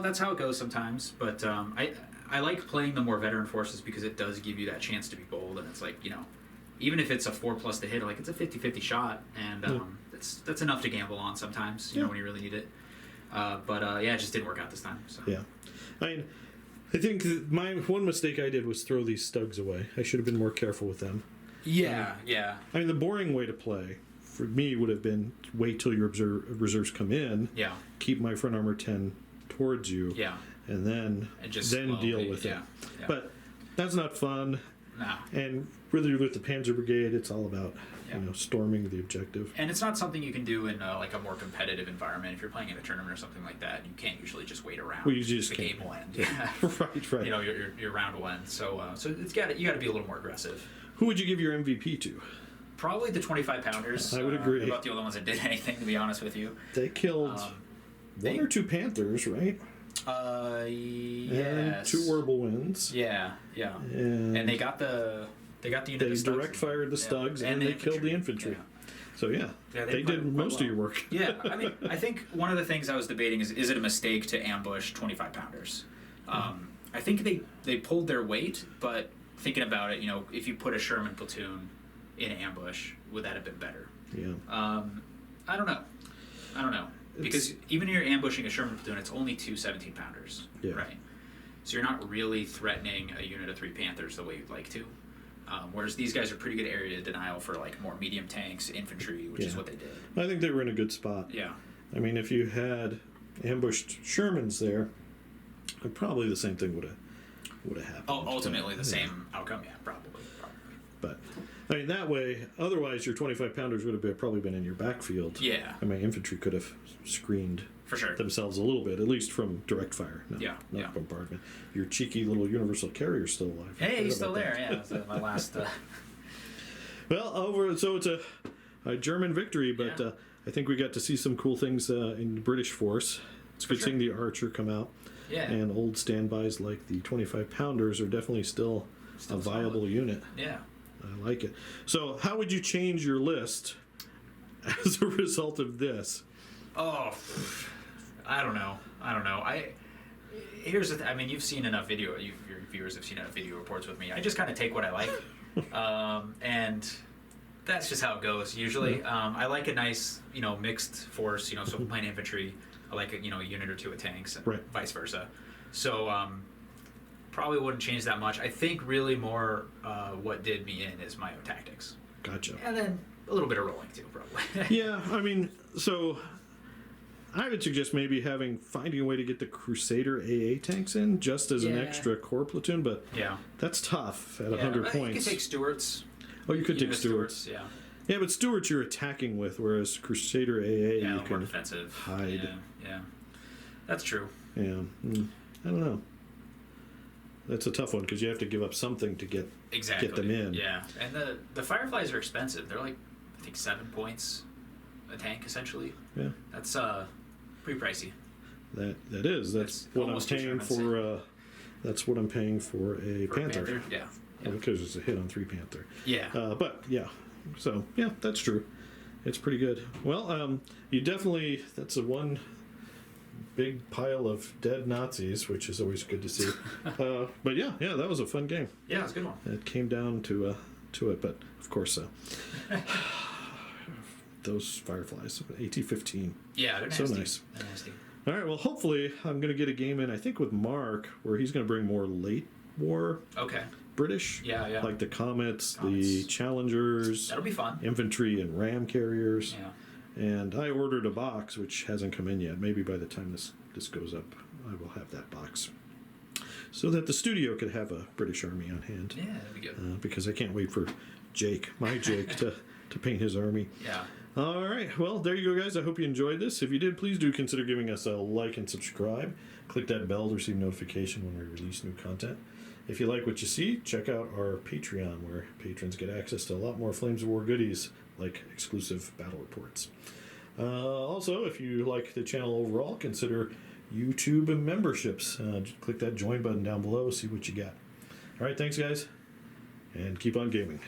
that's how it goes sometimes. But I like playing the more veteran forces because it does give you that chance to be bold, and it's like even if it's a 4+ to hit, like it's a 50-50 shot, and that's enough to gamble on sometimes. When you really need it. But it just didn't work out this time. So. Yeah. I mean, I think my one mistake I did was throw these Stugs away. I should have been more careful with them. Yeah. I mean, the boring way to play for me would have been wait till your reserves come in. Yeah. Keep my front armor 10 towards you. Yeah. And then deal with it. Yeah. But that's not fun. No. And really, with the Panzer Brigade, it's all about storming the objective. And it's not something you can do in like a more competitive environment. If you're playing in a tournament or something like that, you can't usually just wait around. Well, you just the can't. game will end. Yeah. right. Your round will end. So you got to be a little more aggressive. Who would you give your MVP to? Probably the 25 pounders. I would agree. About the only ones that did anything, to be honest with you. They killed one or 2 Panthers, right? Yes. And 2 Whirlwinds. Yeah. And they got the unit. They direct fired the Stugs and they killed the infantry. Yeah. So they did most of your work. Yeah, I mean, I think one of the things I was debating is it a mistake to ambush 25 pounders? I think they pulled their weight, but thinking about it, if you put a Sherman platoon in ambush, would that have been better? Yeah. I don't know. Because even if you're ambushing a Sherman platoon, it's only 2 17-pounders, right? So you're not really threatening a unit of 3 Panthers the way you'd like to. Whereas these guys are pretty good area denial for like more medium tanks, infantry, which is what they did. I think they were in a good spot. Yeah. I mean, if you had ambushed Shermans there, probably the same thing would have happened. Ultimately the same outcome, yeah, probably. But I mean, that way, otherwise your 25 pounders would have probably been in your backfield. Yeah. I mean, infantry could have screened for sure themselves a little bit, at least from direct fire. Not bombardment. Your cheeky little universal carrier's still alive. Hey, he's still there. Yeah, that's my last. Well, so it's a German victory, but I think we got to see some cool things in the British force. It's good seeing the Archer come out. Yeah. And old standbys like the 25 pounders are definitely still a viable unit. Yeah. I like it. So, how would you change your list as a result of this? Oh, I don't know. Here's the thing. I mean, you've seen enough video. Your viewers have seen enough video reports with me. I just kind of take what I like, and that's just how it goes usually. I like a nice, mixed force. So if I'm playing infantry, I like a unit or 2 of tanks, and vice versa. So probably wouldn't change that much. I think really more what did me in is my own tactics. Gotcha. And then a little bit of rolling too, probably. Yeah, I mean, so I would suggest maybe finding a way to get the Crusader AA tanks in just as an extra core platoon, but that's tough at 100 points. You could take Stuarts. Oh, you could take Stuarts. Yeah. Yeah, but Stuarts you're attacking with, whereas Crusader AA you can more defensive. hide. Yeah. That's true. Yeah. I don't know. That's a tough one because you have to give up something to get them in. Yeah, and the Fireflies are expensive. They're like, I think 7 points a tank essentially. Yeah, that's pretty pricey. That is. That's what I'm paying for. That's what I'm paying for a Panther. Yeah. Because it's a hit on 3 Panther. Yeah. But yeah, so yeah, that's true. It's pretty good. Well, you definitely. That's a one big pile of dead Nazis, which is always good to see. But yeah, that was a fun game. Yeah, it was a good one. It came down to it, but of course, those Fireflies. AT-15. Yeah, they're So nasty. nice. They're nasty. All right, well, hopefully I'm going to get a game in, I think, with Mark, where he's going to bring more late war Okay. British. Yeah, yeah. Like the Comets, the Comets. Challengers, That'll be fun. infantry and ram carriers. Yeah. And I ordered a box, which hasn't come in yet. Maybe by the time this goes up, I will have that box. So that the studio could have a British Army on hand. Yeah, that'd be good. Because I can't wait for Jake, my Jake, to paint his army. Yeah. All right. Well, there you go, guys. I hope you enjoyed this. If you did, please do consider giving us a like and subscribe. Click that bell to receive notification when we release new content. If you like what you see, check out our Patreon, where patrons get access to a lot more Flames of War goodies, like exclusive battle reports. Also, if you like the channel overall, consider YouTube memberships. Click that join button down below, see what you got. All right, thanks, guys, and keep on gaming.